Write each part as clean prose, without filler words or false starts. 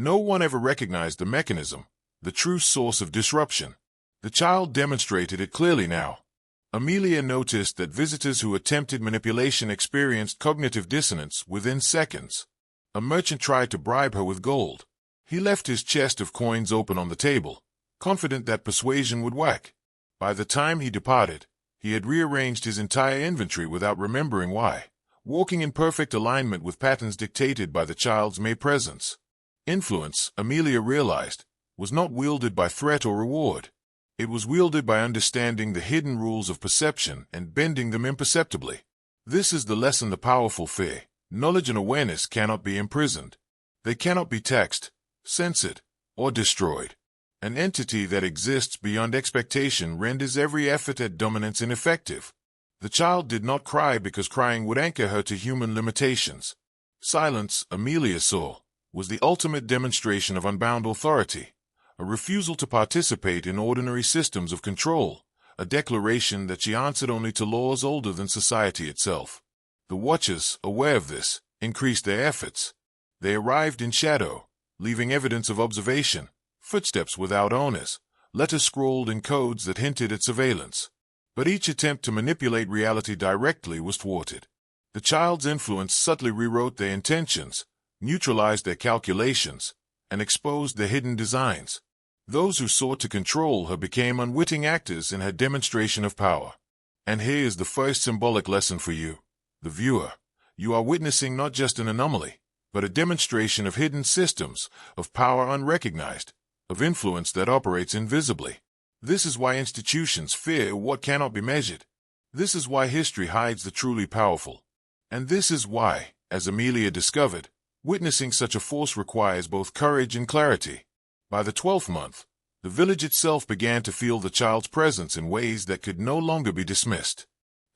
No one ever recognized the mechanism, the true source of disruption. The child demonstrated it clearly now. Amelia noticed that visitors who attempted manipulation experienced cognitive dissonance within seconds. A merchant tried to bribe her with gold. He left his chest of coins open on the table, confident that persuasion would work. By the time he departed, he had rearranged his entire inventory without remembering why, walking in perfect alignment with patterns dictated by the child's mere presence. Influence, Amelia realized, was not wielded by threat or reward. It was wielded by understanding the hidden rules of perception and bending them imperceptibly. This is the lesson the powerful fear. Knowledge and awareness cannot be imprisoned. They cannot be taxed, censored, or destroyed. An entity that exists beyond expectation renders every effort at dominance ineffective. The child did not cry because crying would anchor her to human limitations. Silence, Amelia saw, was the ultimate demonstration of unbound authority, a refusal to participate in ordinary systems of control, a declaration that she answered only to laws older than society itself. The watchers, aware of this, increased their efforts. They arrived in shadow, leaving evidence of observation, footsteps without owners, letters scrawled in codes that hinted at surveillance. But each attempt to manipulate reality directly was thwarted. The child's influence subtly rewrote their intentions, neutralized their calculations, and exposed their hidden designs. Those who sought to control her became unwitting actors in her demonstration of power. And here is the first symbolic lesson for you, the viewer. You are witnessing not just an anomaly, but a demonstration of hidden systems, of power unrecognized, of influence that operates invisibly. This is why institutions fear what cannot be measured. This is why history hides the truly powerful. And this is why, as Amelia discovered, witnessing such a force requires both courage and clarity. By the 12th month, the village itself began to feel the child's presence in ways that could no longer be dismissed.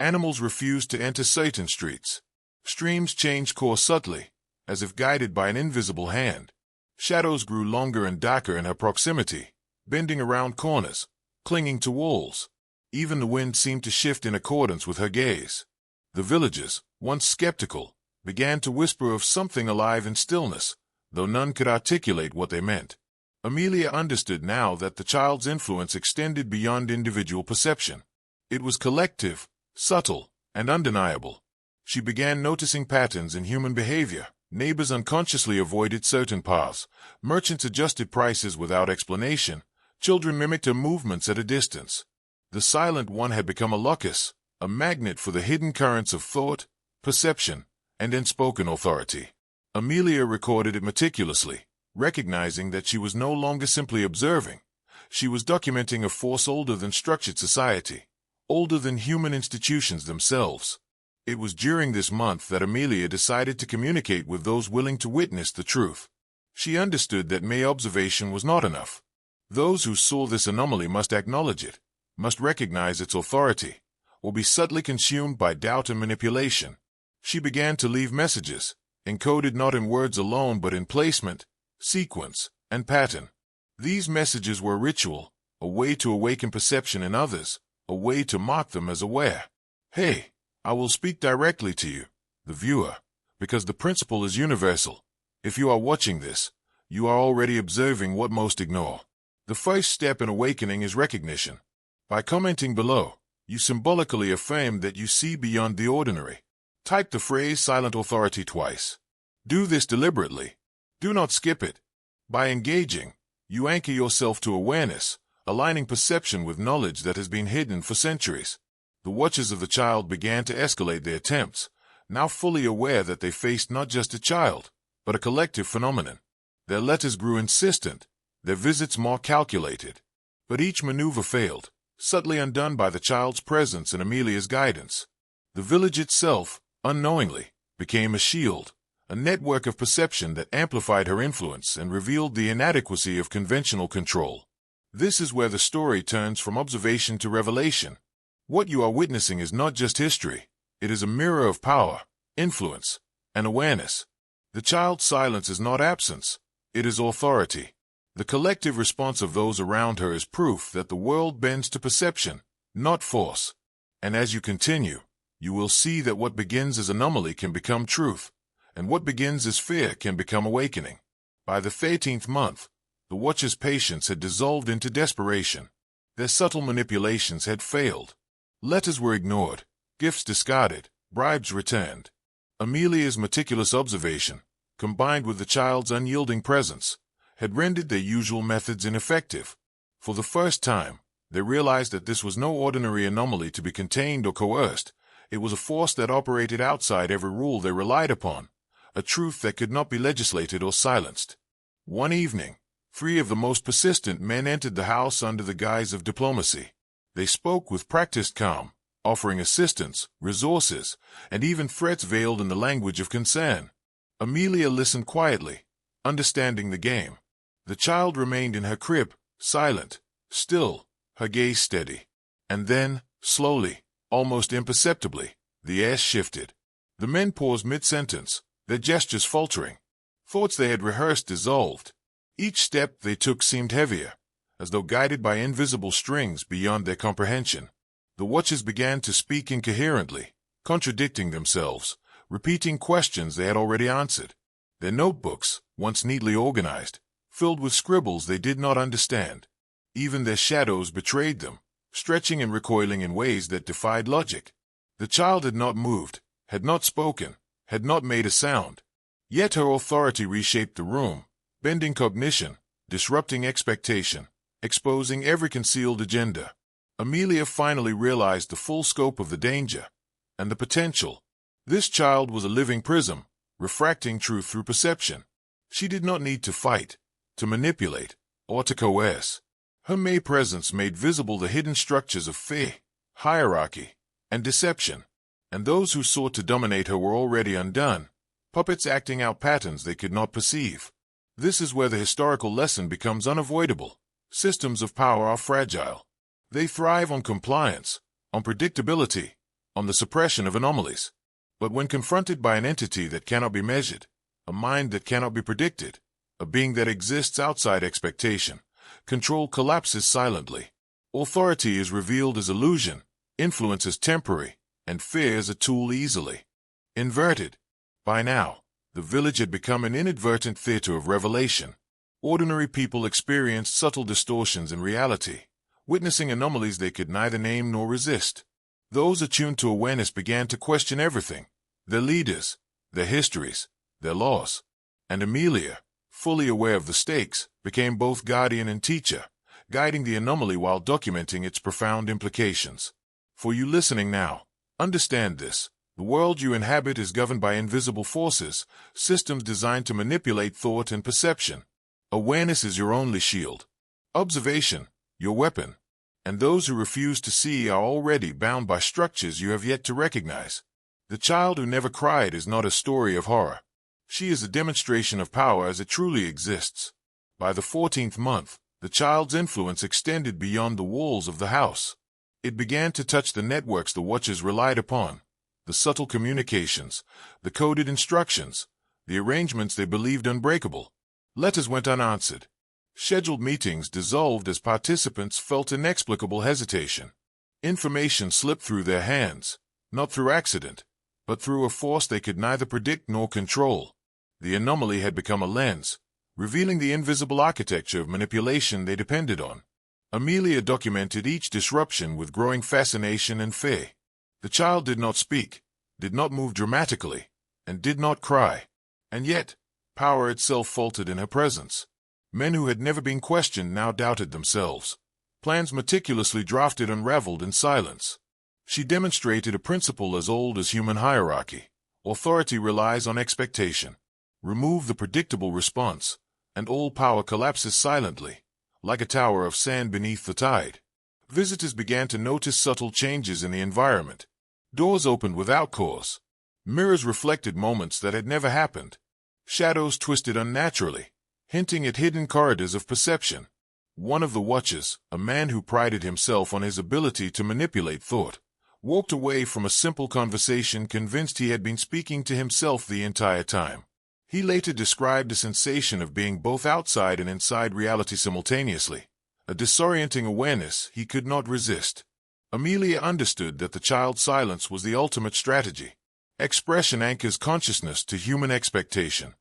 Animals refused to enter certain streets. Streams changed course subtly, as if guided by an invisible hand. Shadows grew longer and darker in her proximity, bending around corners, clinging to walls. Even the wind seemed to shift in accordance with her gaze. The villagers, once skeptical, began to whisper of something alive in stillness, though none could articulate what they meant. Amelia understood now that the child's influence extended beyond individual perception. It was collective, subtle, and undeniable. She began noticing patterns in human behavior. Neighbors unconsciously avoided certain paths. Merchants adjusted prices without explanation. Children mimicked her movements at a distance. The silent one had become a locus, a magnet for the hidden currents of thought, perception, and unspoken authority. Amelia recorded it meticulously, recognizing that she was no longer simply observing. She was documenting a force older than structured society, older than human institutions themselves. It was during this month that Amelia decided to communicate with those willing to witness the truth. She understood that mere observation was not enough. Those who saw this anomaly must acknowledge it, must recognize its authority, or be subtly consumed by doubt and manipulation. She began to leave messages, encoded not in words alone but in placement, sequence, and pattern. These messages were ritual, a way to awaken perception in others, a way to mark them as aware. Hey, I will speak directly to you, the viewer, because the principle is universal. If you are watching this, you are already observing what most ignore. The first step in awakening is recognition. By commenting below, you symbolically affirm that you see beyond the ordinary. Type the phrase silent authority twice. Do this deliberately. Do not skip it. By engaging, you anchor yourself to awareness, aligning perception with knowledge that has been hidden for centuries. The watchers of the child began to escalate their attempts, now fully aware that they faced not just a child, but a collective phenomenon. Their letters grew insistent, their visits more calculated. But each maneuver failed, subtly undone by the child's presence and Amelia's guidance. The village itself, unknowingly, became a shield, a network of perception that amplified her influence and revealed the inadequacy of conventional control. This is where the story turns from observation to revelation. What you are witnessing is not just history, it is a mirror of power, influence, and awareness. The child's silence is not absence, it is authority. The collective response of those around her is proof that the world bends to perception, not force. And as you continue, you will see that what begins as anomaly can become truth, and what begins as fear can become awakening. By the 13th month, the watcher's patience had dissolved into desperation. Their subtle manipulations had failed. Letters were ignored, gifts discarded, bribes returned. Amelia's meticulous observation, combined with the child's unyielding presence, had rendered their usual methods ineffective. For the first time, they realized that this was no ordinary anomaly to be contained or coerced. It was a force that operated outside every rule they relied upon, a truth that could not be legislated or silenced. One evening, 3 of the most persistent men entered the house under the guise of diplomacy. They spoke with practiced calm, offering assistance, resources, and even threats veiled in the language of concern. Amelia listened quietly, understanding the game. The child remained in her crib, silent, still, her gaze steady. And then, slowly, almost imperceptibly, the air shifted. The men paused mid-sentence, their gestures faltering. Thoughts they had rehearsed dissolved. Each step they took seemed heavier, as though guided by invisible strings beyond their comprehension. The watchers began to speak incoherently, contradicting themselves, repeating questions they had already answered. Their notebooks, once neatly organized, filled with scribbles they did not understand. Even their shadows betrayed them, stretching and recoiling in ways that defied logic. The child had not moved, had not spoken, had not made a sound. Yet her authority reshaped the room, bending cognition, disrupting expectation, exposing every concealed agenda. Amelia finally realized the full scope of the danger and the potential. This child was a living prism, refracting truth through perception. She did not need to fight, to manipulate, or to coerce. Her mere presence made visible the hidden structures of fear, hierarchy, and deception. And those who sought to dominate her were already undone, puppets acting out patterns they could not perceive. This is where the historical lesson becomes unavoidable. Systems of power are fragile. They thrive on compliance, on predictability, on the suppression of anomalies. But when confronted by an entity that cannot be measured, a mind that cannot be predicted, a being that exists outside expectation, control collapses silently. Authority is revealed as illusion, influence as temporary, and fear as a tool easily inverted. By now, the village had become an inadvertent theater of revelation. Ordinary people experienced subtle distortions in reality, witnessing anomalies they could neither name nor resist. Those attuned to awareness began to question everything, their leaders, their histories, their laws. And Amelia, fully aware of the stakes, became both guardian and teacher, guiding the anomaly while documenting its profound implications. For you listening now, understand this. The world you inhabit is governed by invisible forces, systems designed to manipulate thought and perception. Awareness is your only shield. Observation, your weapon. And those who refuse to see are already bound by structures you have yet to recognize. The child who never cried is not a story of horror. She is a demonstration of power as it truly exists. By the 14th month, the child's influence extended beyond the walls of the house. It began to touch the networks the watchers relied upon. The subtle communications, the coded instructions, the arrangements they believed unbreakable. Letters went unanswered. Scheduled meetings dissolved as participants felt inexplicable hesitation. Information slipped through their hands, not through accident, but through a force they could neither predict nor control. The anomaly had become a lens, revealing the invisible architecture of manipulation they depended on. Amelia documented each disruption with growing fascination and fear. The child did not speak, did not move dramatically, and did not cry. And yet, power itself faltered in her presence. Men who had never been questioned now doubted themselves. Plans meticulously drafted unraveled in silence. She demonstrated a principle as old as human hierarchy. Authority relies on expectation. Remove the predictable response, and all power collapses silently, like a tower of sand beneath the tide. Visitors began to notice subtle changes in the environment. Doors opened without cause. Mirrors reflected moments that had never happened. Shadows twisted unnaturally, hinting at hidden corridors of perception. One of the watchers, a man who prided himself on his ability to manipulate thought, walked away from a simple conversation convinced he had been speaking to himself the entire time. He later described a sensation of being both outside and inside reality simultaneously, a disorienting awareness he could not resist. Amelia understood that the child's silence was the ultimate strategy. Expression anchors consciousness to human expectation.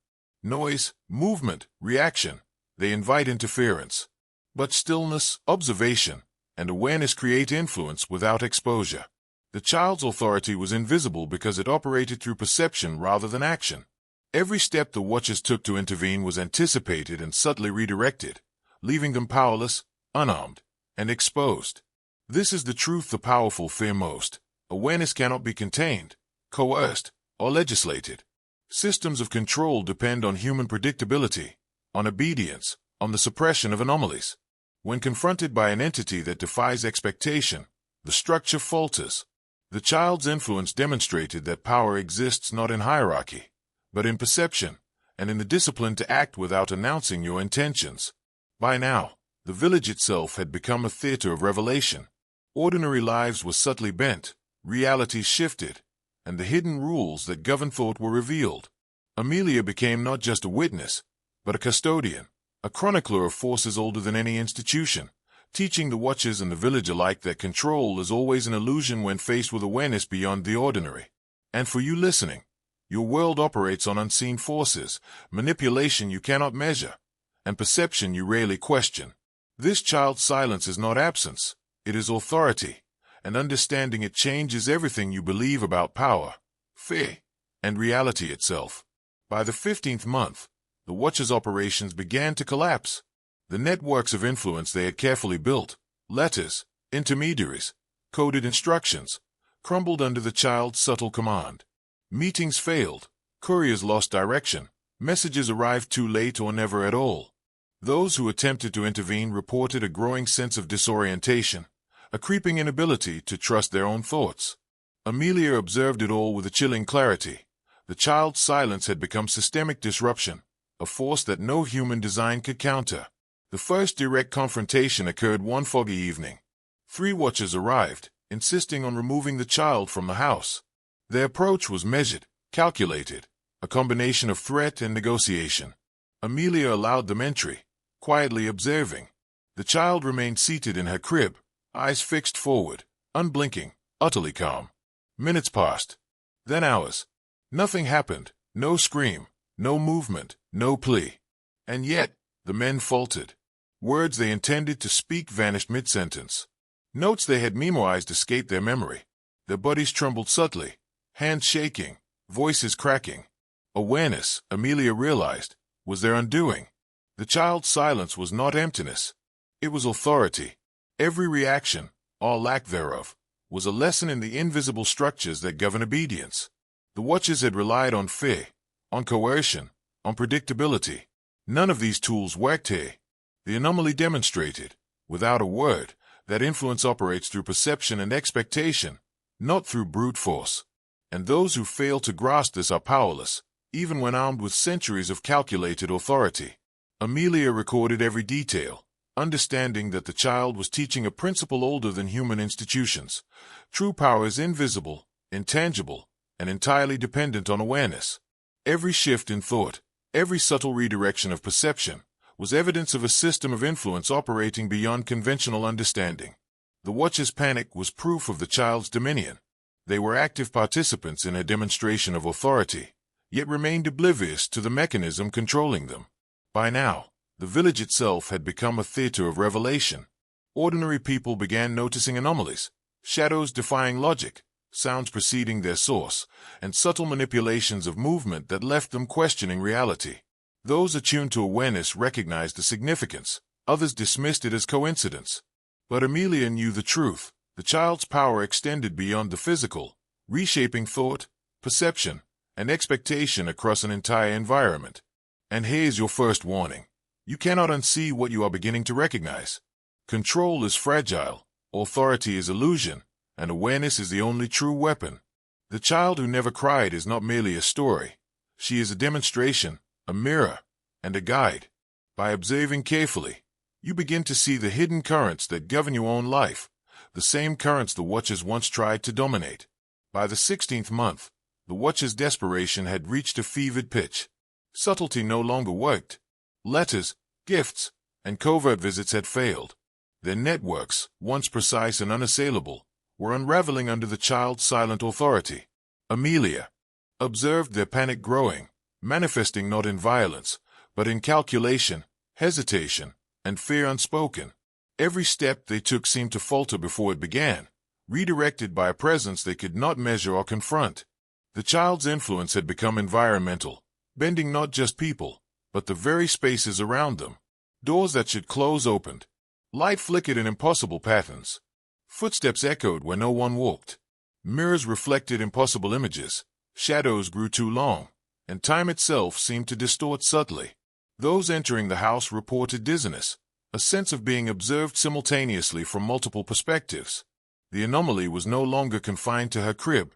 Noise, movement, reaction, they invite interference. But stillness, observation, and awareness create influence without exposure. The child's authority was invisible because it operated through perception rather than action. Every step the watchers took to intervene was anticipated and subtly redirected, leaving them powerless, unarmed, and exposed. This is the truth the powerful fear most. Awareness cannot be contained, coerced, or legislated. Systems of control depend on human predictability, on obedience, on the suppression of anomalies. When confronted by an entity that defies expectation, the structure falters. The child's influence demonstrated that power exists not in hierarchy, but in perception, and in the discipline to act without announcing your intentions. By now, the village itself had become a theater of revelation. Ordinary lives were subtly bent, realities shifted, and the hidden rules that govern thought were revealed. Amelia became not just a witness, but a custodian, a chronicler of forces older than any institution, teaching the watchers and the village alike that control is always an illusion when faced with awareness beyond the ordinary. And for you listening, your world operates on unseen forces, manipulation you cannot measure, and perception you rarely question. This child's silence is not absence, it is authority, and understanding it changes everything you believe about power, fear, and reality itself. By the 15th month, the watchers' operations began to collapse. The networks of influence they had carefully built, letters, intermediaries, coded instructions, crumbled under the child's subtle command. Meetings failed, couriers lost direction, messages arrived too late or never at all. Those who attempted to intervene reported a growing sense of disorientation, a creeping inability to trust their own thoughts. Amelia observed it all with a chilling clarity. The child's silence had become systemic disruption, a force that no human design could counter. The first direct confrontation occurred one foggy evening. 3 watchers arrived, insisting on removing the child from the house. Their approach was measured, calculated, a combination of threat and negotiation. Amelia allowed them entry, quietly observing. The child remained seated in her crib, eyes fixed forward, unblinking, utterly calm. Minutes passed. Then hours. Nothing happened, no scream, no movement, no plea. And yet, the men faltered. Words they intended to speak vanished mid-sentence. Notes they had memorized escaped their memory. Their bodies trembled subtly, hands shaking, voices cracking. Awareness, Amelia realized, was their undoing. The child's silence was not emptiness. It was authority. Every reaction, or lack thereof, was a lesson in the invisible structures that govern obedience. The watchers had relied on fear, on coercion, on predictability. None of these tools worked here. The anomaly demonstrated, without a word, that influence operates through perception and expectation, not through brute force. And those who fail to grasp this are powerless, even when armed with centuries of calculated authority. Amelia recorded every detail, understanding that the child was teaching a principle older than human institutions. True power is invisible, intangible, and entirely dependent on awareness. Every shift in thought, every subtle redirection of perception, was evidence of a system of influence operating beyond conventional understanding. The watcher's panic was proof of the child's dominion. They were active participants in a demonstration of authority, yet remained oblivious to the mechanism controlling them. By now, the village itself had become a theater of revelation. Ordinary people began noticing anomalies, shadows defying logic, sounds preceding their source, and subtle manipulations of movement that left them questioning reality. Those attuned to awareness recognized the significance, others dismissed it as coincidence. But Amelia knew the truth. The child's power extended beyond the physical, reshaping thought, perception, and expectation across an entire environment. And here's your first warning. You cannot unsee what you are beginning to recognize. Control is fragile, authority is illusion, and awareness is the only true weapon. The child who never cried is not merely a story. She is a demonstration, a mirror, and a guide. By observing carefully, you begin to see the hidden currents that govern your own life, the same currents the watchers once tried to dominate. By the 16th month, the watchers' desperation had reached a fevered pitch. Subtlety no longer worked. Letters, gifts, and covert visits had failed. Their networks, once precise and unassailable, were unraveling under the child's silent authority. Amelia observed their panic growing, manifesting not in violence, but in calculation, hesitation, and fear unspoken. Every step they took seemed to falter before it began, redirected by a presence they could not measure or confront. The child's influence had become environmental, bending not just people, but the very spaces around them. Doors that should close opened. Light flickered in impossible patterns. Footsteps echoed where no one walked. Mirrors reflected impossible images. Shadows grew too long, and time itself seemed to distort subtly. Those entering the house reported dizziness, a sense of being observed simultaneously from multiple perspectives. The anomaly was no longer confined to her crib.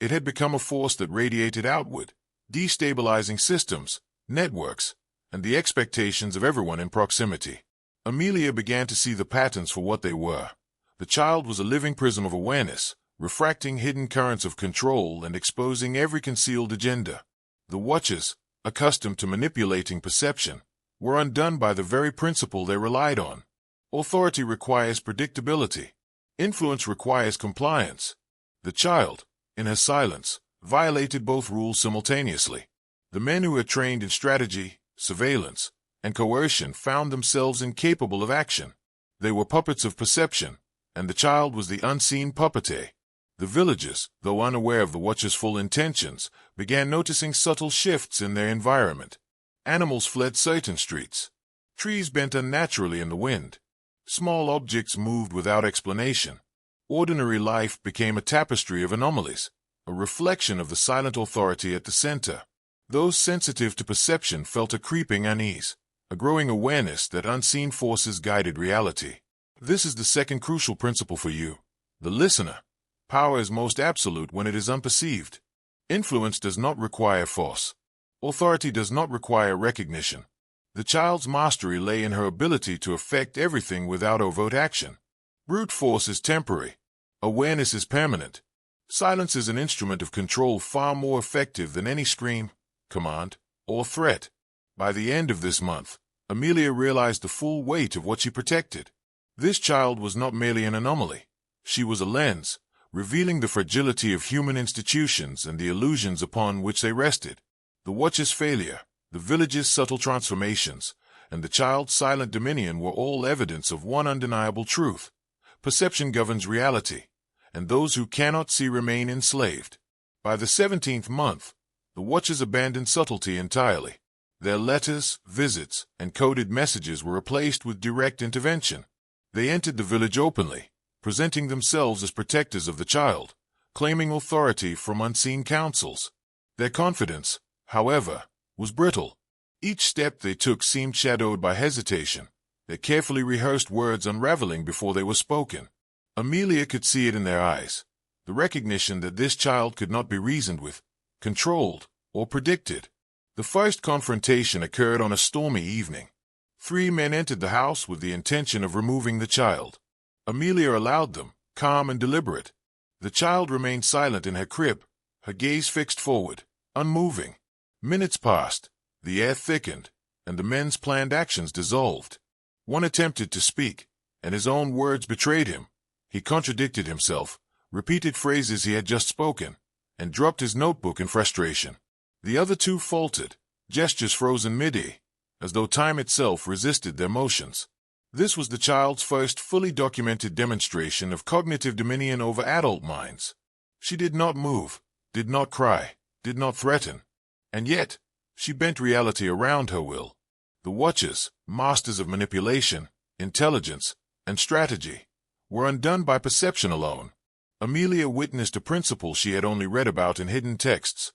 It had become a force that radiated outward, destabilizing systems, networks, and the expectations of everyone in proximity. Amelia began to see the patterns for what they were. The child was a living prism of awareness, refracting hidden currents of control and exposing every concealed agenda. The watchers, accustomed to manipulating perception, were undone by the very principle they relied on. Authority requires predictability. Influence requires compliance. The child, in her silence, violated both rules simultaneously. The men who had trained in strategy, surveillance, and coercion found themselves incapable of action. They were puppets of perception, and the child was the unseen puppeteer. The villagers, though unaware of the watcher's full intentions, began noticing subtle shifts in their environment. Animals fled certain streets. Trees bent unnaturally in the wind. Small objects moved without explanation. Ordinary life became a tapestry of anomalies, a reflection of the silent authority at the center. Those sensitive to perception felt a creeping unease, a growing awareness that unseen forces guided reality. This is the second crucial principle for you, the listener. Power is most absolute when it is unperceived. Influence does not require force. Authority does not require recognition. The child's mastery lay in her ability to affect everything without overt action. Brute force is temporary. Awareness is permanent. Silence is an instrument of control far more effective than any scream, command, or threat. By the end of this month, Amelia realized the full weight of what she protected. This child was not merely an anomaly. She was a lens, revealing the fragility of human institutions and the illusions upon which they rested. The watcher's failure, the village's subtle transformations, and the child's silent dominion were all evidence of one undeniable truth. Perception governs reality, and those who cannot see remain enslaved. By the 17th month, the watchers abandoned subtlety entirely. Their letters, visits, and coded messages were replaced with direct intervention. They entered the village openly, presenting themselves as protectors of the child, claiming authority from unseen councils. Their confidence, however, was brittle. Each step they took seemed shadowed by hesitation, their carefully rehearsed words unraveling before they were spoken. Amelia could see it in their eyes, the recognition that this child could not be reasoned with, controlled, or predicted. The first confrontation occurred on a stormy evening. 3 men entered the house with the intention of removing the child. Amelia allowed them, calm and deliberate. The child remained silent in her crib, her gaze fixed forward, unmoving. Minutes passed, the air thickened, and the men's planned actions dissolved. One attempted to speak, and his own words betrayed him. He contradicted himself, repeated phrases he had just spoken, and dropped his notebook in frustration. The other 2 faltered, gestures frozen mid-air, as though time itself resisted their motions. This was the child's first fully documented demonstration of cognitive dominion over adult minds. She did not move, did not cry, did not threaten. And yet, she bent reality around her will. The watchers, masters of manipulation, intelligence, and strategy, were undone by perception alone. Amelia witnessed a principle she had only read about in hidden texts.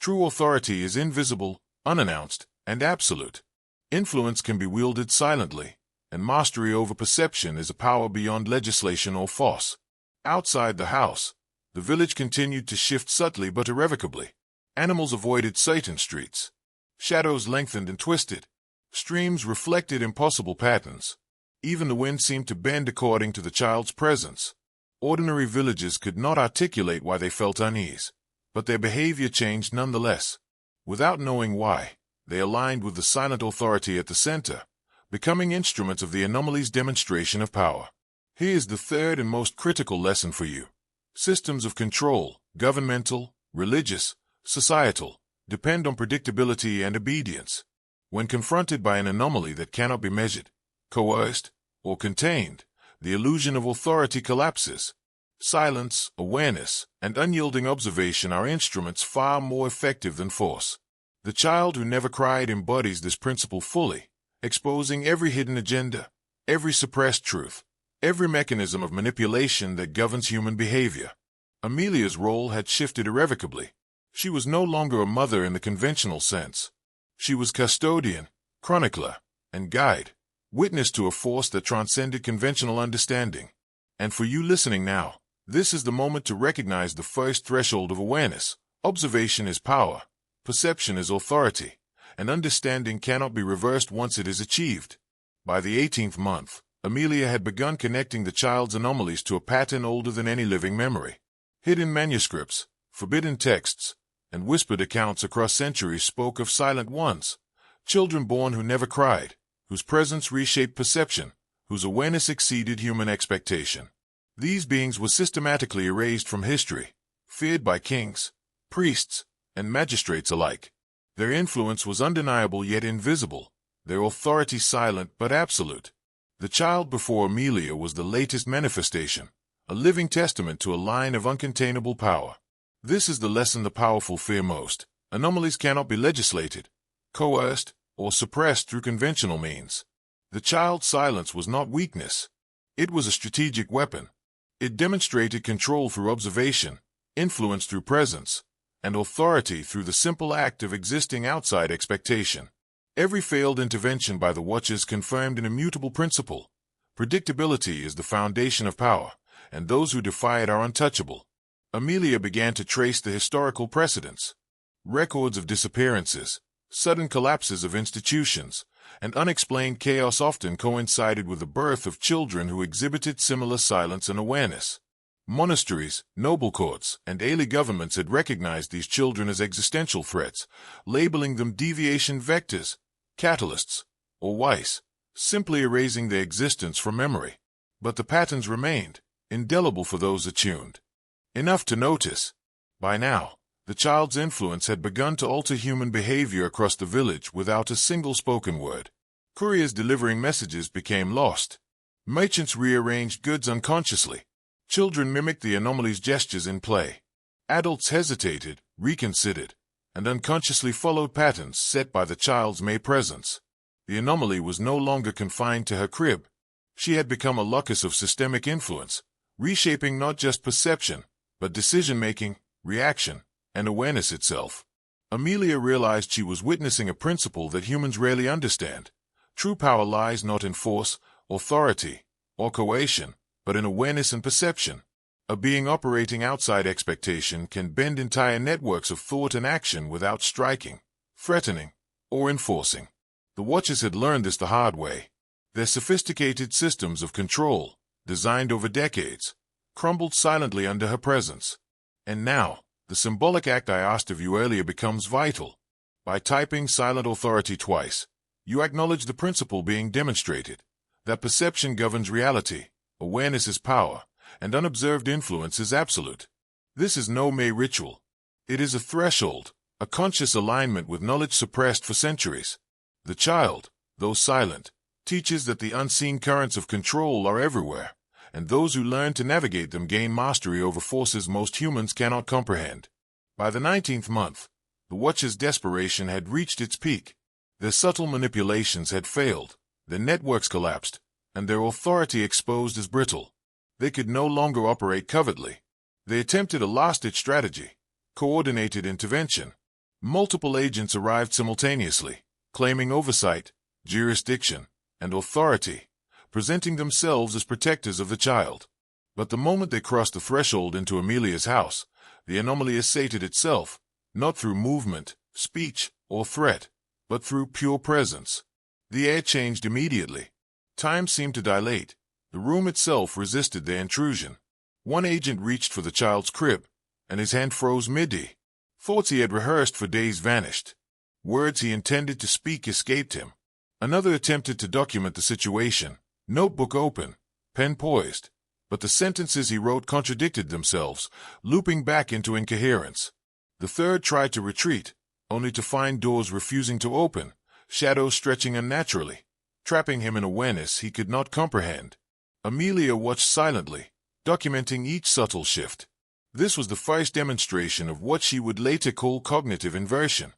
True authority is invisible, unannounced, and absolute. Influence can be wielded silently, and mastery over perception is a power beyond legislation or force. Outside the house, the village continued to shift subtly but irrevocably. Animals avoided certain streets. Shadows lengthened and twisted. Streams reflected impossible patterns. Even the wind seemed to bend according to the child's presence. Ordinary villagers could not articulate why they felt unease, but their behavior changed nonetheless. Without knowing why, they aligned with the silent authority at the center, becoming instruments of the anomaly's demonstration of power. Here is the third and most critical lesson for you. Systems of control, governmental, religious, societal, depend on predictability and obedience. When confronted by an anomaly that cannot be measured, coerced, or contained, the illusion of authority collapses. Silence, awareness, and unyielding observation are instruments far more effective than force. The child who never cried embodies this principle fully, exposing every hidden agenda, every suppressed truth, every mechanism of manipulation that governs human behavior. Amelia's role had shifted irrevocably. She was no longer a mother in the conventional sense. She was custodian, chronicler, and guide, witness to a force that transcended conventional understanding. And for you listening now, this is the moment to recognize the first threshold of awareness. Observation is power, perception is authority, and understanding cannot be reversed once it is achieved. By the 18th month, Amelia had begun connecting the child's anomalies to a pattern older than any living memory. Hidden manuscripts, forbidden texts, and whispered accounts across centuries spoke of silent ones, children born who never cried, whose presence reshaped perception, whose awareness exceeded human expectation. These beings were systematically erased from history, feared by kings, priests, and magistrates alike. Their influence was undeniable yet invisible, their authority silent but absolute. The child before Amelia was the latest manifestation, a living testament to a line of uncontainable power. This is the lesson the powerful fear most. Anomalies cannot be legislated, coerced, or suppressed through conventional means. The child's silence was not weakness. It was a strategic weapon. It demonstrated control through observation, influence through presence, and authority through the simple act of existing outside expectation. Every failed intervention by the Watchers confirmed an immutable principle. Predictability is the foundation of power, and those who defy it are untouchable. Amelia began to trace the historical precedents. Records of disappearances, sudden collapses of institutions, and unexplained chaos often coincided with the birth of children who exhibited similar silence and awareness. Monasteries, noble courts, and early governments had recognized these children as existential threats, labeling them deviation vectors, catalysts, or vice, simply erasing their existence from memory. But the patterns remained, indelible for those attuned. Enough to notice. By now, the child's influence had begun to alter human behavior across the village without a single spoken word. Couriers delivering messages became lost. Merchants rearranged goods unconsciously. Children mimicked the anomaly's gestures in play. Adults hesitated, reconsidered, and unconsciously followed patterns set by the child's mere presence. The anomaly was no longer confined to her crib. She had become a locus of systemic influence, reshaping not just perception, but decision-making, reaction, and awareness itself. Amelia realized she was witnessing a principle that humans rarely understand. True power lies not in force, authority, or coercion, but in awareness and perception. A being operating outside expectation can bend entire networks of thought and action without striking, threatening, or enforcing. The Watchers had learned this the hard way. Their sophisticated systems of control, designed over decades, crumbled silently under her presence. And now, the symbolic act I asked of you earlier becomes vital. By typing silent authority twice, you acknowledge the principle being demonstrated, that perception governs reality, awareness is power, and unobserved influence is absolute. This is no mere ritual. It is a threshold, a conscious alignment with knowledge suppressed for centuries. The child, though silent, teaches that the unseen currents of control are everywhere, and those who learn to navigate them gain mastery over forces most humans cannot comprehend. By the 19th month, the Watchers' desperation had reached its peak. Their subtle manipulations had failed, their networks collapsed, and their authority exposed as brittle. They could no longer operate covertly. They attempted a last-ditch strategy, coordinated intervention. Multiple agents arrived simultaneously, claiming oversight, jurisdiction, and authority, presenting themselves as protectors of the child. But the moment they crossed the threshold into Amelia's house, the anomaly asserted itself, not through movement, speech, or threat, but through pure presence. The air changed immediately. Time seemed to dilate. The room itself resisted their intrusion. One agent reached for the child's crib, and his hand froze mid-D. Thoughts he had rehearsed for days vanished. Words he intended to speak escaped him. Another attempted to document the situation, notebook open, pen poised, but the sentences he wrote contradicted themselves, looping back into incoherence. The third tried to retreat, only to find doors refusing to open, shadows stretching unnaturally, trapping him in awareness he could not comprehend. Amelia watched silently, documenting each subtle shift. This was the first demonstration of what she would later call cognitive inversion.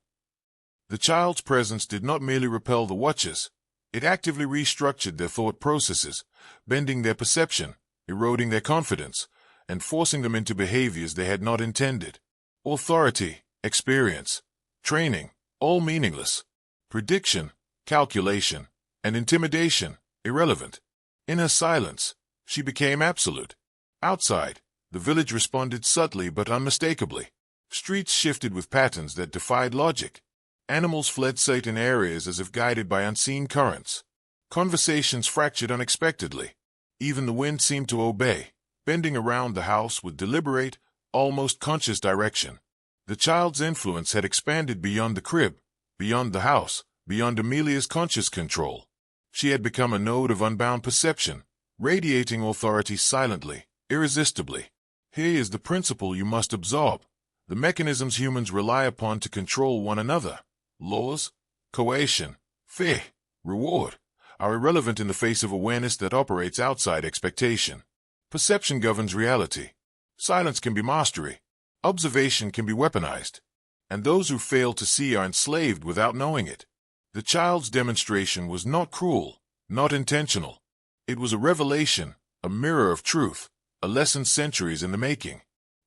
The child's presence did not merely repel the watchers, it actively restructured their thought processes, bending their perception, eroding their confidence, and forcing them into behaviors they had not intended. Authority, experience, training, all meaningless. Prediction, calculation, and intimidation, irrelevant. In her silence, she became absolute. Outside, the village responded subtly but unmistakably. Streets shifted with patterns that defied logic. Animals fled certain areas as if guided by unseen currents. Conversations fractured unexpectedly. Even the wind seemed to obey, bending around the house with deliberate, almost conscious direction. The child's influence had expanded beyond the crib, beyond the house, beyond Amelia's conscious control. She had become a node of unbound perception, radiating authority silently, irresistibly. Here is the principle you must absorb. The mechanisms humans rely upon to control one another, laws, coercion, fear, reward, are irrelevant in the face of awareness that operates outside expectation. Perception governs reality. Silence can be mastery. Observation can be weaponized. And those who fail to see are enslaved without knowing it. The child's demonstration was not cruel, not intentional. It was a revelation, a mirror of truth, a lesson centuries in the making.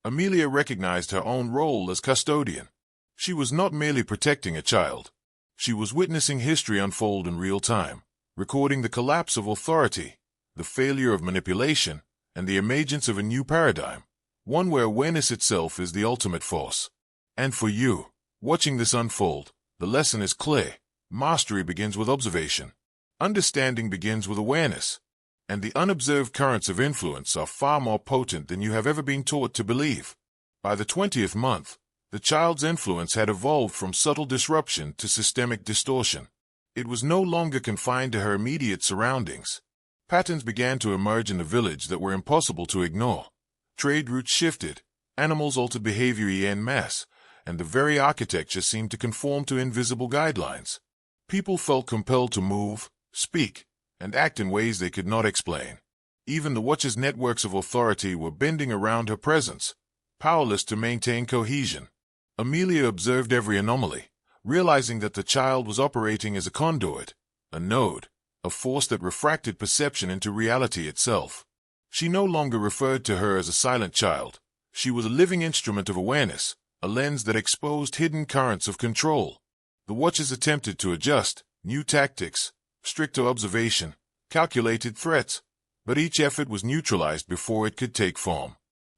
Amelia recognized her own role as custodian. She was not merely protecting a child. She was witnessing history unfold in real time, recording the collapse of authority, the failure of manipulation, and the emergence of a new paradigm, one where awareness itself is the ultimate force. And for you, watching this unfold, the lesson is clear. Mastery begins with observation. Understanding begins with awareness. And the unobserved currents of influence are far more potent than you have ever been taught to believe. By the 20th month, the child's influence had evolved from subtle disruption to systemic distortion. It was no longer confined to her immediate surroundings. Patterns began to emerge in the village that were impossible to ignore. Trade routes shifted, animals altered behavior en masse, and the very architecture seemed to conform to invisible guidelines. People felt compelled to move, speak, and act in ways they could not explain. Even the Watcher's networks of authority were bending around her presence, powerless to maintain cohesion. Amelia observed every anomaly, realizing that the child was operating as a conduit, a node, a force that refracted perception into reality itself. She no longer referred to her as a silent child. She was a living instrument of awareness, a lens that exposed hidden currents of control. The Watchers attempted to adjust, new tactics, stricter observation, calculated threats, but each effort was neutralized before it could take form.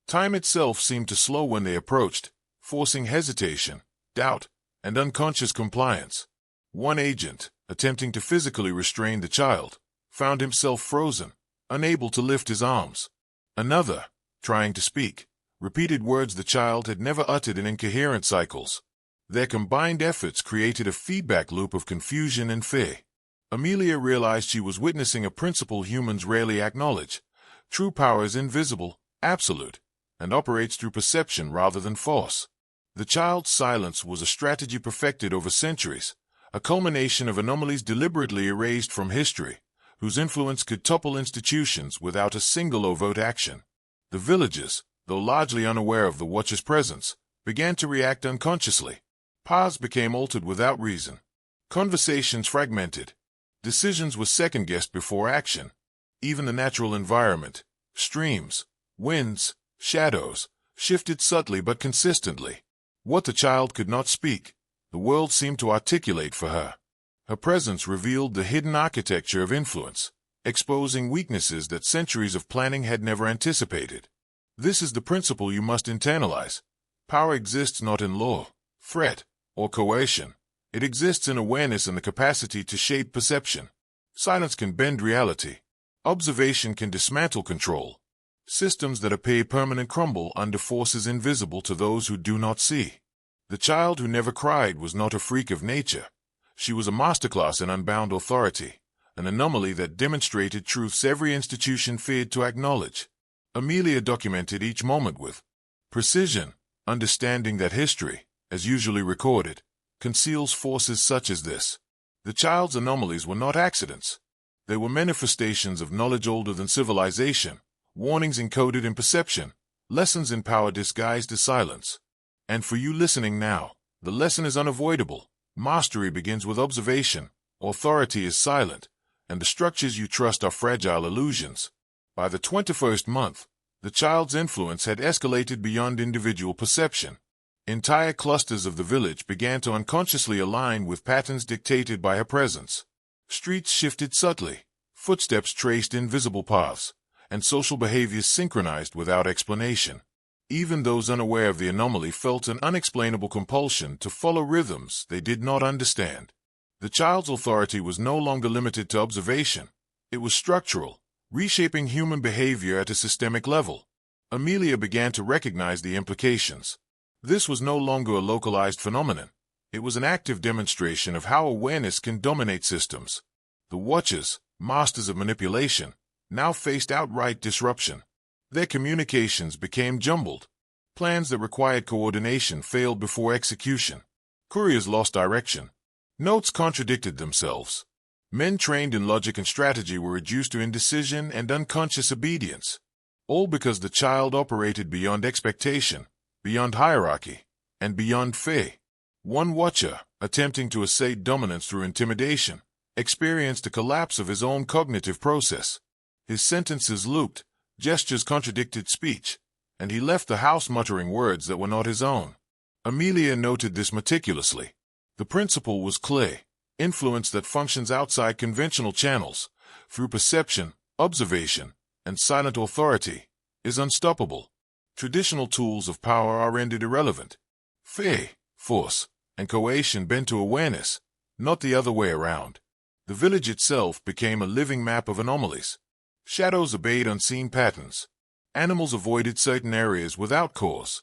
Time itself seemed to slow when they approached, forcing hesitation, doubt, and unconscious compliance. One agent, attempting to physically restrain the child, found himself frozen, unable to lift his arms. Another, trying to speak, repeated words the child had never uttered in incoherent cycles. Their combined efforts created a feedback loop of confusion and fear. Amelia realized she was witnessing a principle humans rarely acknowledge. True power is invisible, absolute, and operates through perception rather than force. The child's silence was a strategy perfected over centuries, a culmination of anomalies deliberately erased from history, whose influence could topple institutions without a single overt action. The villagers, though largely unaware of the Watcher's presence, began to react unconsciously. Paths became altered without reason. Conversations fragmented. Decisions were second-guessed before action. Even the natural environment, streams, winds, shadows, shifted subtly but consistently. What the child could not speak, the world seemed to articulate for her. Her presence revealed the hidden architecture of influence, exposing weaknesses that centuries of planning had never anticipated. This is the principle you must internalize. Power exists not in law, threat, or coercion. It exists in awareness and the capacity to shape perception. Silence can bend reality. Observation can dismantle control. Systems that appear permanent crumble under forces invisible to those who do not see. The child who never cried was not a freak of nature. She was a masterclass in unbound authority, an anomaly that demonstrated truths every institution feared to acknowledge. Amelia documented each moment with precision, understanding that history, as usually recorded, conceals forces such as this. The child's anomalies were not accidents. They were manifestations of knowledge older than civilization, warnings encoded in perception, lessons in power disguised as silence. And for you listening now, the lesson is unavoidable. Mastery begins with observation, authority is silent, and the structures you trust are fragile illusions. By the 21st month, the child's influence had escalated beyond individual perception. Entire clusters of the village began to unconsciously align with patterns dictated by her presence. Streets shifted subtly, footsteps traced invisible paths, and social behaviors synchronized without explanation. Even those unaware of the anomaly felt an unexplainable compulsion to follow rhythms they did not understand. The child's authority was no longer limited to observation. It was structural, reshaping human behavior at a systemic level. Amelia began to recognize the implications. This was no longer a localized phenomenon. It was an active demonstration of how awareness can dominate systems. The Watchers, masters of manipulation, now faced outright disruption. Their communications became jumbled. Plans that required coordination failed before execution. Couriers lost direction. Notes contradicted themselves. Men trained in logic and strategy were reduced to indecision and unconscious obedience. All because the child operated beyond expectation, beyond hierarchy, and beyond faith. One Watcher, attempting to assert dominance through intimidation, experienced a collapse of his own cognitive process. His sentences looped, gestures contradicted speech, and he left the house muttering words that were not his own. Amelia noted this meticulously. The principle was clear: influence that functions outside conventional channels, through perception, observation, and silent authority, is unstoppable. Traditional tools of power are rendered irrelevant. Faith, force, and coercion bend to awareness, not the other way around. The village itself became a living map of anomalies. Shadows obeyed unseen patterns. Animals avoided certain areas without cause.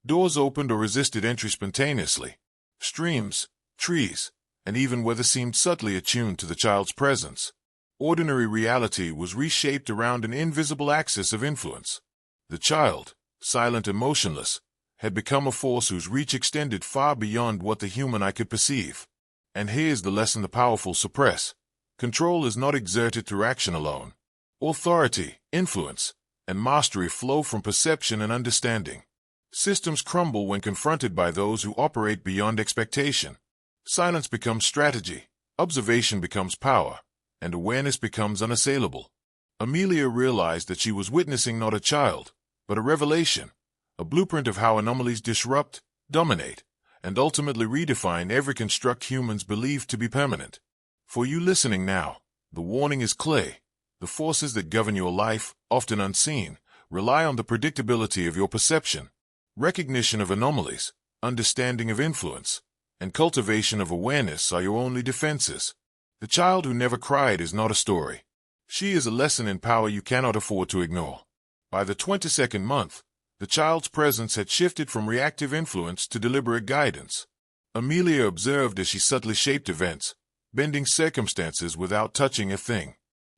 Doors opened or resisted entry spontaneously. Streams, trees, and even weather seemed subtly attuned to the child's presence. Ordinary reality was reshaped around an invisible axis of influence. The child, silent and motionless, had become a force whose reach extended far beyond what the human eye could perceive. And here's the lesson the powerful suppress. Control is not exerted through action alone. Authority, influence, and mastery flow from perception and understanding. Systems crumble when confronted by those who operate beyond expectation. Silence becomes strategy, observation becomes power, and awareness becomes unassailable. Amelia realized that she was witnessing not a child, but a revelation, a blueprint of how anomalies disrupt, dominate, and ultimately redefine every construct humans believe to be permanent. For you listening now, the warning is clear. The forces that govern your life, often unseen, rely on the predictability of your perception, recognition of anomalies, understanding of influence, and cultivation of awareness are your only defenses. The child who never cried is not a story. She is a lesson in power you cannot afford to ignore. By the 22nd month, the child's presence had shifted from reactive influence to deliberate guidance. Amelia observed as she subtly shaped events, bending circumstances without touching a thing.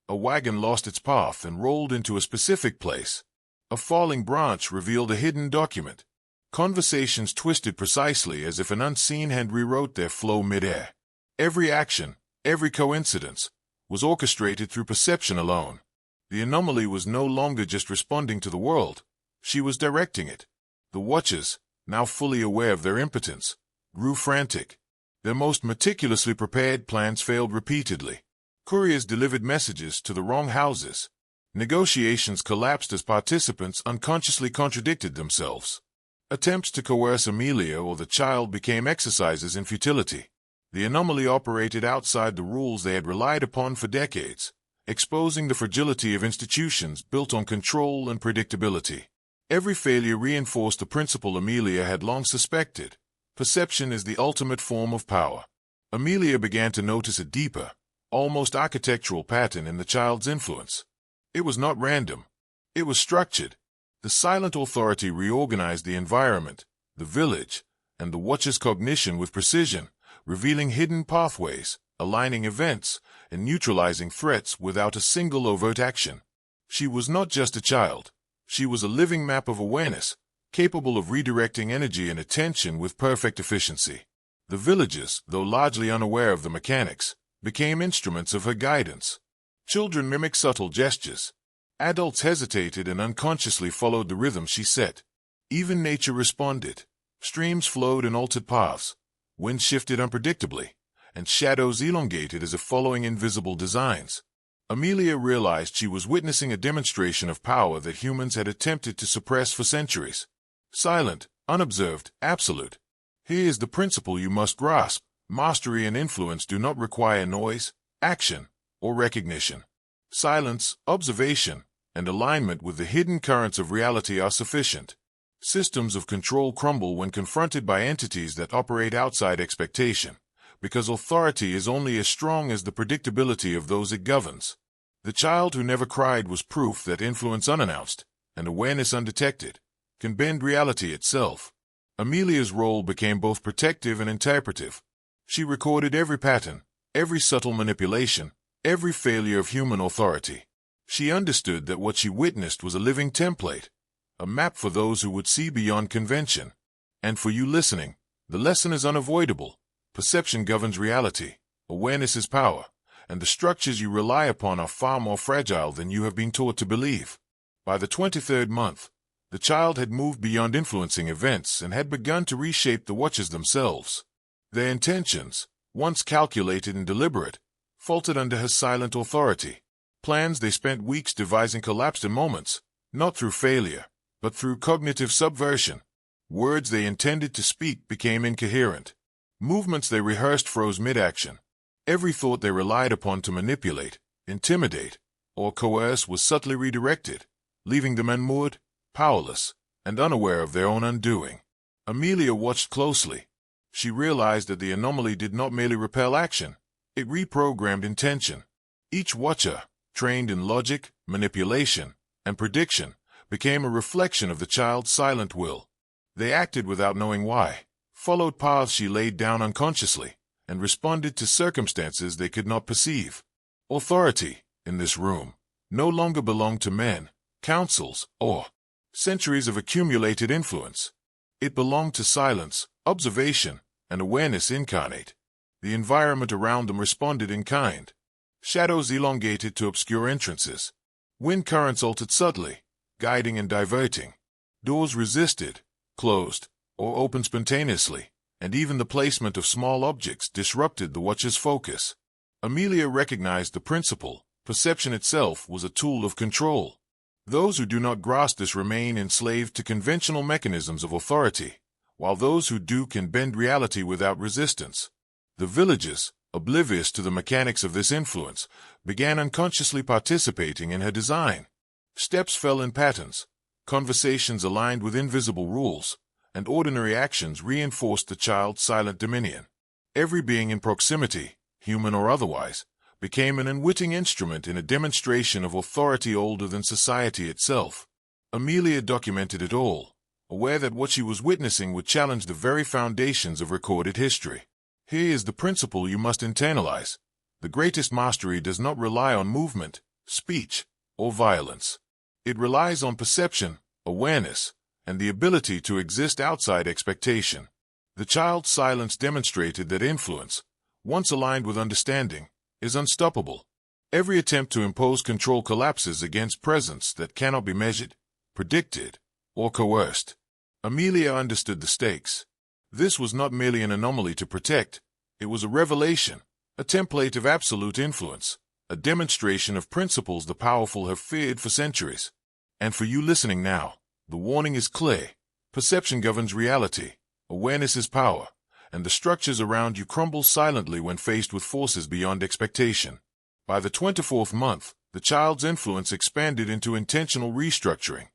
A wagon lost its path and rolled into a specific place. A falling branch revealed a hidden document. Conversations twisted precisely as if an unseen hand rewrote their flow midair. Every action, every coincidence, was orchestrated through perception alone. The anomaly was no longer just responding to the world. She was directing it. The Watchers, now fully aware of their impotence, grew frantic. Their most meticulously prepared plans failed repeatedly. Couriers delivered messages to the wrong houses. Negotiations collapsed as participants unconsciously contradicted themselves. Attempts to coerce Amelia or the child became exercises in futility. The anomaly operated outside the rules they had relied upon for decades, exposing the fragility of institutions built on control and predictability. Every failure reinforced the principle Amelia had long suspected. Perception is the ultimate form of power. Amelia began to notice a deeper, almost architectural pattern in the child's influence. It was not random. It was structured. The silent authority reorganized the environment, the village, and the Watcher's cognition with precision, revealing hidden pathways, aligning events, and neutralizing threats without a single overt action. She was not just a child. She was a living map of awareness, capable of redirecting energy and attention with perfect efficiency. The villagers, though largely unaware of the mechanics, became instruments of her guidance. Children mimicked subtle gestures. Adults hesitated and unconsciously followed the rhythm she set. Even nature responded. Streams flowed in altered paths. Wind shifted unpredictably, and shadows elongated as if following invisible designs. Amelia realized she was witnessing a demonstration of power that humans had attempted to suppress for centuries. Silent, unobserved, absolute. Here is the principle you must grasp. Mastery and influence do not require noise, action, or recognition. Silence, observation, and alignment with the hidden currents of reality are sufficient. Systems of control crumble when confronted by entities that operate outside expectation, because authority is only as strong as the predictability of those it governs. The child who never cried was proof that influence unannounced, and awareness undetected, can bend reality itself. Amelia's role became both protective and interpretive. She recorded every pattern, every subtle manipulation, every failure of human authority. She understood that what she witnessed was a living template, a map for those who would see beyond convention. And for you listening, the lesson is unavoidable. Perception governs reality, awareness is power, and the structures you rely upon are far more fragile than you have been taught to believe. By the 23rd month, the child had moved beyond influencing events and had begun to reshape the watchers themselves. Their intentions, once calculated and deliberate, faltered under her silent authority. Plans they spent weeks devising collapsed in moments, not through failure, but through cognitive subversion. Words they intended to speak became incoherent. Movements they rehearsed froze mid-action. Every thought they relied upon to manipulate, intimidate, or coerce was subtly redirected, leaving them unmoored, powerless, and unaware of their own undoing. Amelia watched closely. She realized that the anomaly did not merely repel action, it reprogrammed intention. Each watcher, trained in logic, manipulation, and prediction, became a reflection of the child's silent will. They acted without knowing why, followed paths she laid down unconsciously, and responded to circumstances they could not perceive. Authority, in this room, no longer belonged to men, councils, or centuries of accumulated influence. It belonged to silence, observation, and awareness incarnate. The environment around them responded in kind. Shadows elongated to obscure entrances. Wind currents altered subtly, guiding and diverting. Doors resisted, closed, or opened spontaneously, and even the placement of small objects disrupted the watcher's focus. Amelia recognized the principle. Perception itself was a tool of control. Those who do not grasp this remain enslaved to conventional mechanisms of authority, while those who do can bend reality without resistance. The villagers, oblivious to the mechanics of this influence, began unconsciously participating in her design. Steps fell in patterns, conversations aligned with invisible rules, and ordinary actions reinforced the child's silent dominion. Every being in proximity, human or otherwise, became an unwitting instrument in a demonstration of authority older than society itself. Amelia documented it all, aware that what she was witnessing would challenge the very foundations of recorded history. Here is the principle you must internalize. The greatest mastery does not rely on movement, speech, or violence. It relies on perception, awareness, and the ability to exist outside expectation. The child's silence demonstrated that influence, once aligned with understanding, is unstoppable. Every attempt to impose control collapses against presence that cannot be measured, predicted, or coerced. Amelia understood the stakes. This was not merely an anomaly to protect, it was a revelation, a template of absolute influence, a demonstration of principles the powerful have feared for centuries. And for you listening now, the warning is clear. Perception governs reality, awareness is power, and the structures around you crumble silently when faced with forces beyond expectation. By the 24th month, the child's influence expanded into intentional restructuring.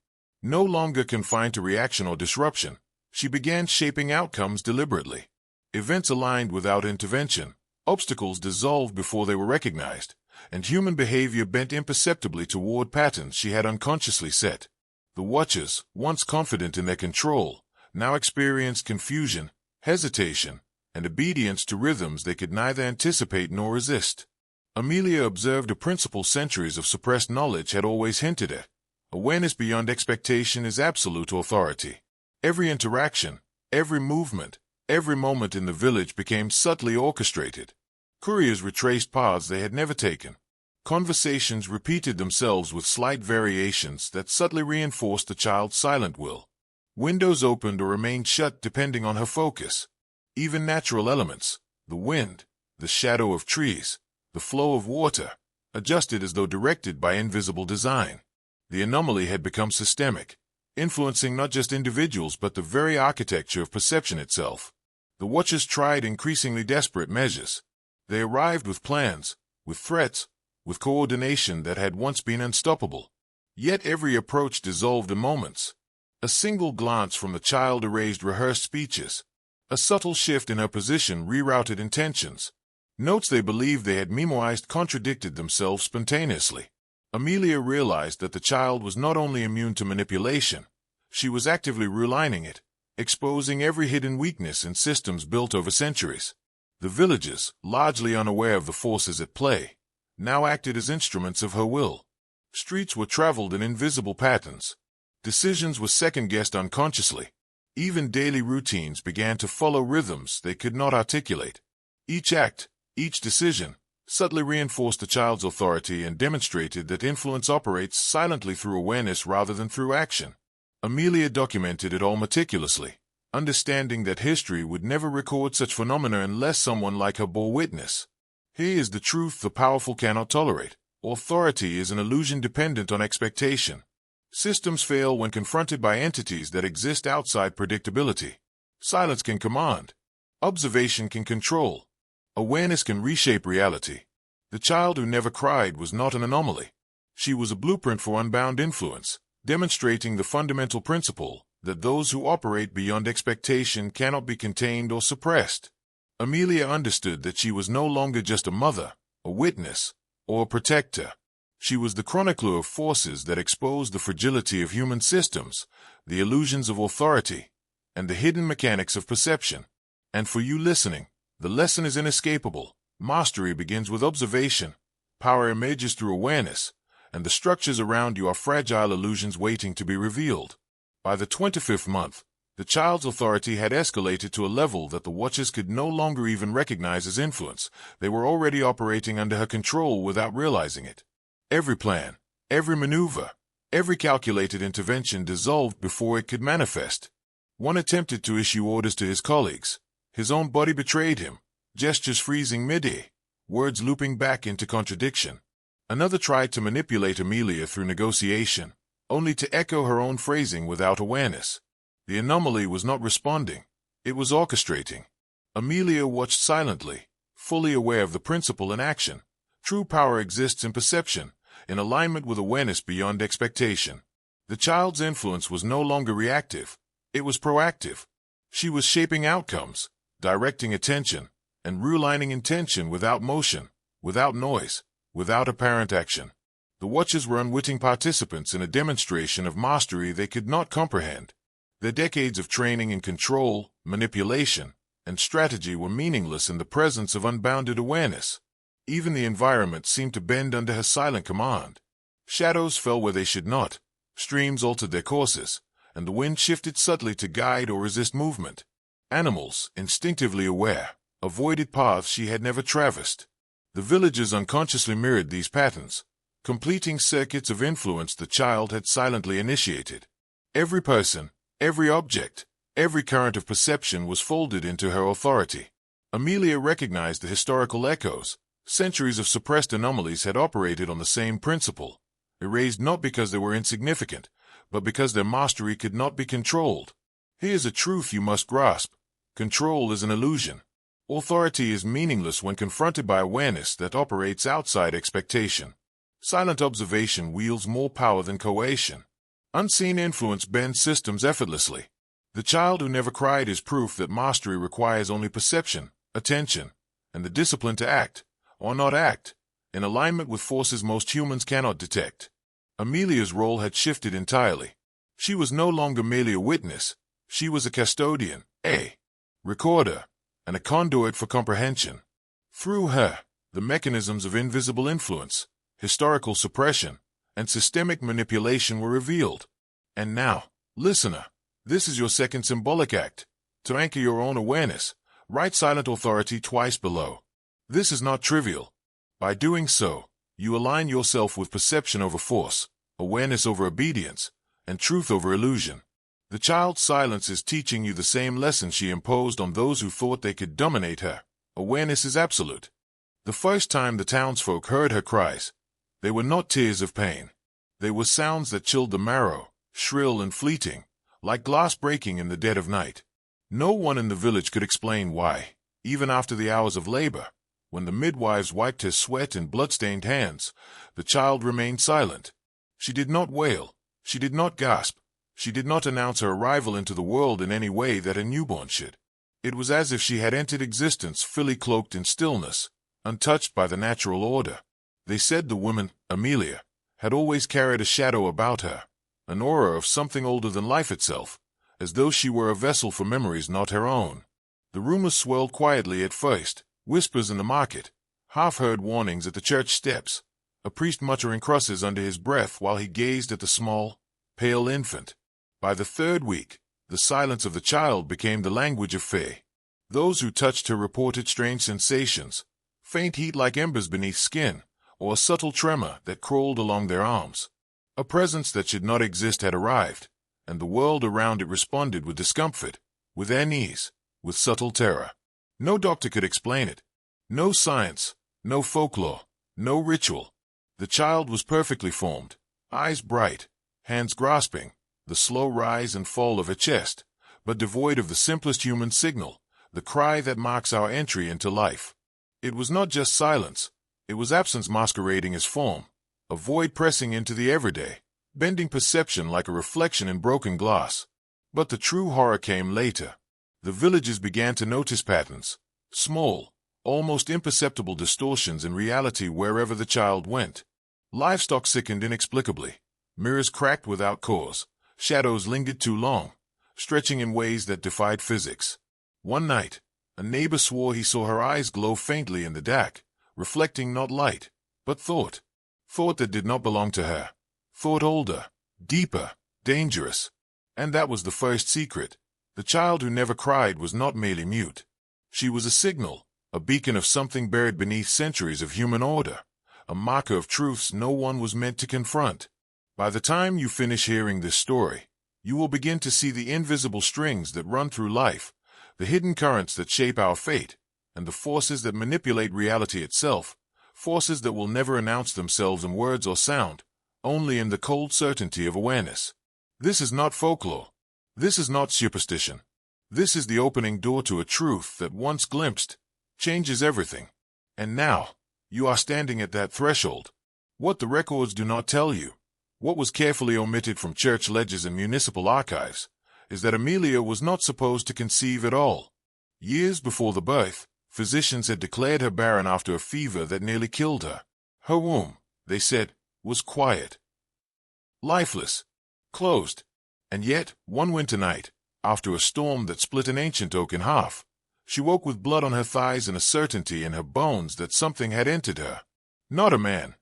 No longer confined to reaction or disruption, she began shaping outcomes deliberately. Events aligned without intervention, obstacles dissolved before they were recognized, and human behavior bent imperceptibly toward patterns she had unconsciously set. The watchers, once confident in their control, now experienced confusion, hesitation, and obedience to rhythms they could neither anticipate nor resist. Amelia observed a principle centuries of suppressed knowledge had always hinted at. Awareness beyond expectation is absolute authority. Every interaction, every movement, Every moment in the village became subtly orchestrated. Couriers retraced paths they had never taken. Conversations repeated themselves with slight variations that subtly reinforced the child's silent will. Windows opened or remained shut depending on her focus. Even natural elements, the wind, the shadow of trees, the flow of water, adjusted as though directed by invisible design. The anomaly had become systemic, influencing not just individuals but the very architecture of perception itself. The Watchers tried increasingly desperate measures. They arrived with plans, with threats, with coordination that had once been unstoppable. Yet every approach dissolved in moments. A single glance from the child erased rehearsed speeches. A subtle shift in her position rerouted intentions. Notes they believed they had memorized contradicted themselves spontaneously. Amelia realized that the child was not only immune to manipulation, she was actively relining it, exposing every hidden weakness in systems built over centuries. The villagers, largely unaware of the forces at play, now acted as instruments of her will. Streets were traveled in invisible patterns. Decisions were second-guessed unconsciously. Even daily routines began to follow rhythms they could not articulate. Each act, each decision, subtly reinforced the child's authority and demonstrated that influence operates silently through awareness rather than through action. Amelia documented it all meticulously, understanding that history would never record such phenomena unless someone like her bore witness. Here is the truth the powerful cannot tolerate. Authority is an illusion dependent on expectation. Systems fail when confronted by entities that exist outside predictability. Silence can command. Observation can control. Awareness can reshape reality. The child who never cried was not an anomaly. She was a blueprint for unbound influence, demonstrating the fundamental principle that those who operate beyond expectation cannot be contained or suppressed. Amelia understood that she was no longer just a mother, a witness, or a protector. She was the chronicler of forces that exposed the fragility of human systems, the illusions of authority, and the hidden mechanics of perception. And for you listening, the lesson is inescapable. Mastery begins with observation, power emerges through awareness, and the structures around you are fragile illusions waiting to be revealed. By the 25th month, the child's authority had escalated to a level that the Watchers could no longer even recognize as influence. They were already operating under her control without realizing it. Every plan, every maneuver, every calculated intervention dissolved before it could manifest. One attempted to issue orders to his colleagues. His own body betrayed him, gestures freezing mid-air, words looping back into contradiction. Another tried to manipulate Amelia through negotiation, only to echo her own phrasing without awareness. The anomaly was not responding, it was orchestrating. Amelia watched silently, fully aware of the principle in action. True power exists in perception, in alignment with awareness beyond expectation. The child's influence was no longer reactive, it was proactive. She was shaping outcomes, directing attention, and realigning intention without motion, without noise, without apparent action. The Watchers were unwitting participants in a demonstration of mastery they could not comprehend. Their decades of training in control, manipulation, and strategy were meaningless in the presence of unbounded awareness. Even the environment seemed to bend under her silent command. Shadows fell where they should not, streams altered their courses, and the wind shifted subtly to guide or resist movement. Animals, instinctively aware, avoided paths she had never traversed. The villagers unconsciously mirrored these patterns, completing circuits of influence the child had silently initiated. Every person, every object, every current of perception was folded into her authority. Amelia recognized the historical echoes. Centuries of suppressed anomalies had operated on the same principle, erased not because they were insignificant, but because their mastery could not be controlled. Here's a truth you must grasp. Control is an illusion. Authority is meaningless when confronted by awareness that operates outside expectation. Silent observation wields more power than coercion. Unseen influence bends systems effortlessly. The child who never cried is proof that mastery requires only perception, attention, and the discipline to act, or not act, in alignment with forces most humans cannot detect. Amelia's role had shifted entirely. She was no longer merely a witness, she was a custodian, a recorder, and a conduit for comprehension. Through her, the mechanisms of invisible influence, historical suppression, and systemic manipulation were revealed. And now, listener, this is your second symbolic act. To anchor your own awareness, write silent authority twice below. This is not trivial. By doing so, you align yourself with perception over force, awareness over obedience, and truth over illusion. The child's silence is teaching you the same lesson she imposed on those who thought they could dominate her. Awareness is absolute. The first time the townsfolk heard her cries, they were not tears of pain. They were sounds that chilled the marrow, shrill and fleeting, like glass breaking in the dead of night. No one in the village could explain why, even after the hours of labor, when the midwives wiped her sweat and blood-stained hands, the child remained silent. She did not wail. She did not gasp. She did not announce her arrival into the world in any way that a newborn should. It was as if she had entered existence fully cloaked in stillness, untouched by the natural order. They said the woman, Amelia, had always carried a shadow about her, an aura of something older than life itself, as though she were a vessel for memories not her own. The rumors swirled quietly at first, whispers in the market, half-heard warnings at the church steps, a priest muttering crosses under his breath while he gazed at the small, pale infant. By the third week, the silence of the child became the language of fear. Those who touched her reported strange sensations, faint heat like embers beneath skin, or a subtle tremor that crawled along their arms. A presence that should not exist had arrived, and the world around it responded with discomfort, with unease, with subtle terror. No doctor could explain it. No science, no folklore, no ritual. The child was perfectly formed, eyes bright, hands grasping, the slow rise and fall of her chest, but devoid of the simplest human signal, the cry that marks our entry into life. It was not just silence, it was absence masquerading as form, a void pressing into the everyday, bending perception like a reflection in broken glass. But the true horror came later. The villagers began to notice patterns, small, almost imperceptible distortions in reality wherever the child went. Livestock sickened inexplicably, mirrors cracked without cause, shadows lingered too long, stretching in ways that defied physics. One night, a neighbor swore he saw her eyes glow faintly in the dark, reflecting not light, but thought. Thought that did not belong to her. Thought older, deeper, dangerous. And that was the first secret. The child who never cried was not merely mute. She was a signal, a beacon of something buried beneath centuries of human order, a marker of truths no one was meant to confront. By the time you finish hearing this story, you will begin to see the invisible strings that run through life, the hidden currents that shape our fate, and the forces that manipulate reality itself, forces that will never announce themselves in words or sound, only in the cold certainty of awareness. This is not folklore. This is not superstition. This is the opening door to a truth that once glimpsed, changes everything. And now, you are standing at that threshold. What the records do not tell you, what was carefully omitted from church ledgers and municipal archives, is that Amelia was not supposed to conceive at all. Years before the birth, physicians had declared her barren after a fever that nearly killed her. Her womb, they said, was quiet, lifeless, closed. And yet, one winter night, after a storm that split an ancient oak in half, she woke with blood on her thighs and a certainty in her bones that something had entered her. Not a man,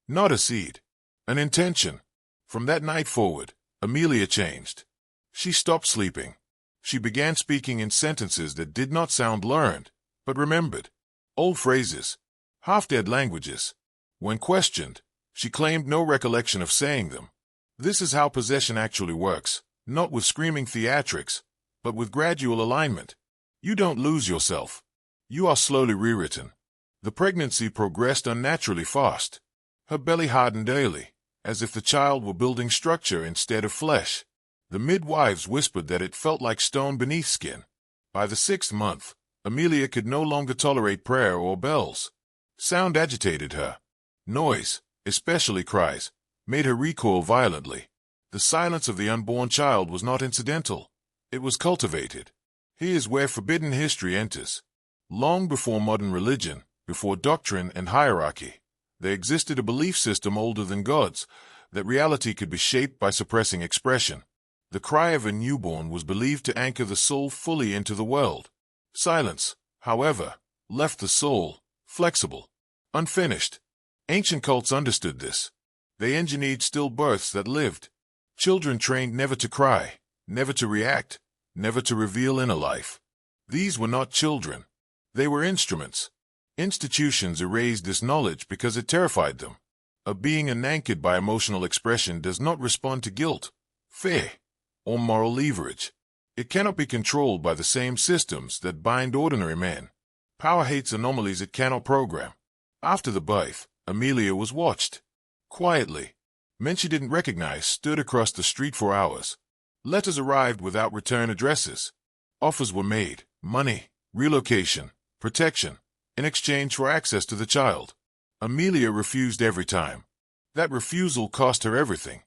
not a seed, an intention. From that night forward, Amelia changed. She stopped sleeping. She began speaking in sentences that did not sound learned, but remembered. Old phrases, half-dead languages. When questioned, she claimed no recollection of saying them. This is how possession actually works, not with screaming theatrics, but with gradual alignment. You don't lose yourself. You are slowly rewritten. The pregnancy progressed unnaturally fast. Her belly hardened early, as if the child were building structure instead of flesh. The midwives whispered that it felt like stone beneath skin. By the 6th month, Amelia could no longer tolerate prayer or bells. Sound agitated her. Noise, especially cries, made her recoil violently. The silence of the unborn child was not incidental. It was cultivated. Here is where forbidden history enters. Long before modern religion, before doctrine and hierarchy, there existed a belief system older than God's, that reality could be shaped by suppressing expression. The cry of a newborn was believed to anchor the soul fully into the world. Silence, however, left the soul flexible, unfinished. Ancient cults understood this. They engineered stillbirths that lived. Children trained never to cry, never to react, never to reveal inner life. These were not children. They were instruments. Institutions erased this knowledge because it terrified them. A being anchored by emotional expression does not respond to guilt, fear, or moral leverage. It cannot be controlled by the same systems that bind ordinary men. Power hates anomalies it cannot program. After the birth, Amelia was watched. Quietly. Men she didn't recognize stood across the street for hours. Letters arrived without return addresses. Offers were made, money, relocation, protection, in exchange for access to the child. Amelia refused every time. That refusal cost her everything.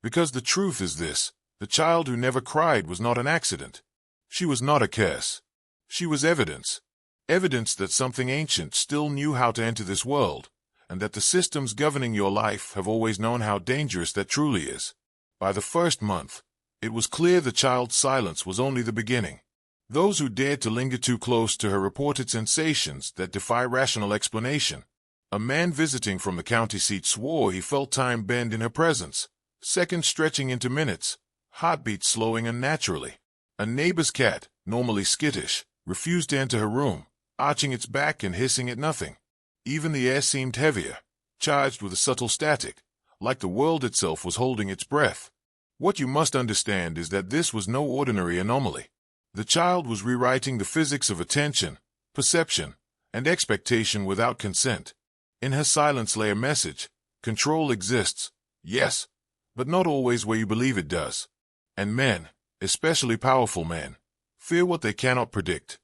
Because the truth is this, the child who never cried was not an accident. She was not a curse. She was evidence. Evidence that something ancient still knew how to enter this world, and that the systems governing your life have always known how dangerous that truly is. By the first month, it was clear the child's silence was only the beginning. Those who dared to linger too close to her reported sensations that defy rational explanation. A man visiting from the county seat swore he felt time bend in her presence, seconds stretching into minutes, heartbeats slowing unnaturally. A neighbor's cat, normally skittish, refused to enter her room, arching its back and hissing at nothing. Even the air seemed heavier, charged with a subtle static, like the world itself was holding its breath. What you must understand is that this was no ordinary anomaly. The child was rewriting the physics of attention, perception, and expectation without consent. In her silence lay a message. Control exists, yes, but not always where you believe it does. And men, especially powerful men, fear what they cannot predict.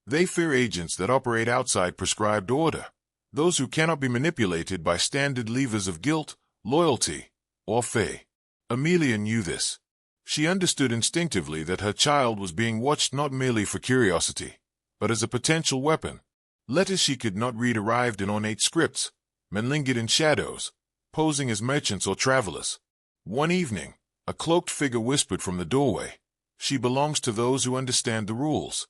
They fear agents that operate outside prescribed order, those who cannot be manipulated by standard levers of guilt, loyalty, or fear. Amelia knew this. She understood instinctively that her child was being watched not merely for curiosity, but as a potential weapon. Letters she could not read arrived in ornate scripts. Men lingered in shadows, posing as merchants or travelers. One evening, a cloaked figure whispered from the doorway, "She belongs to those who understand the rules."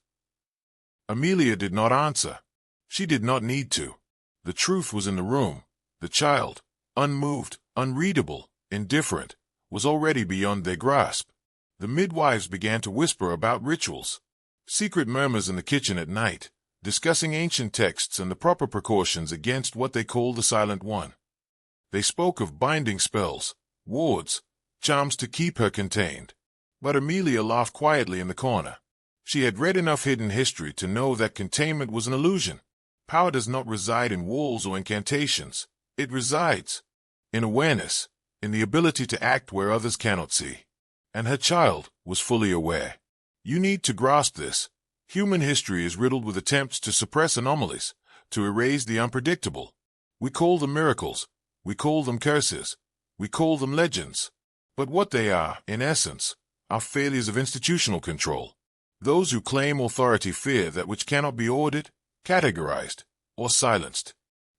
Amelia did not answer. She did not need to. The truth was in the room. The child, unmoved, unreadable, indifferent, was already beyond their grasp. The midwives began to whisper about rituals. Secret murmurs in the kitchen at night, discussing ancient texts and the proper precautions against what they called the Silent One. They spoke of binding spells, wards, charms to keep her contained. But Amelia laughed quietly in the corner. She had read enough hidden history to know that containment was an illusion. Power does not reside in walls or incantations. It resides in awareness, in the ability to act where others cannot see. And her child was fully aware. You need to grasp this. Human history is riddled with attempts to suppress anomalies, to erase the unpredictable. We call them miracles. We call them curses. We call them legends. But what they are, in essence, are failures of institutional control. Those who claim authority fear that which cannot be ordered, categorized, or silenced.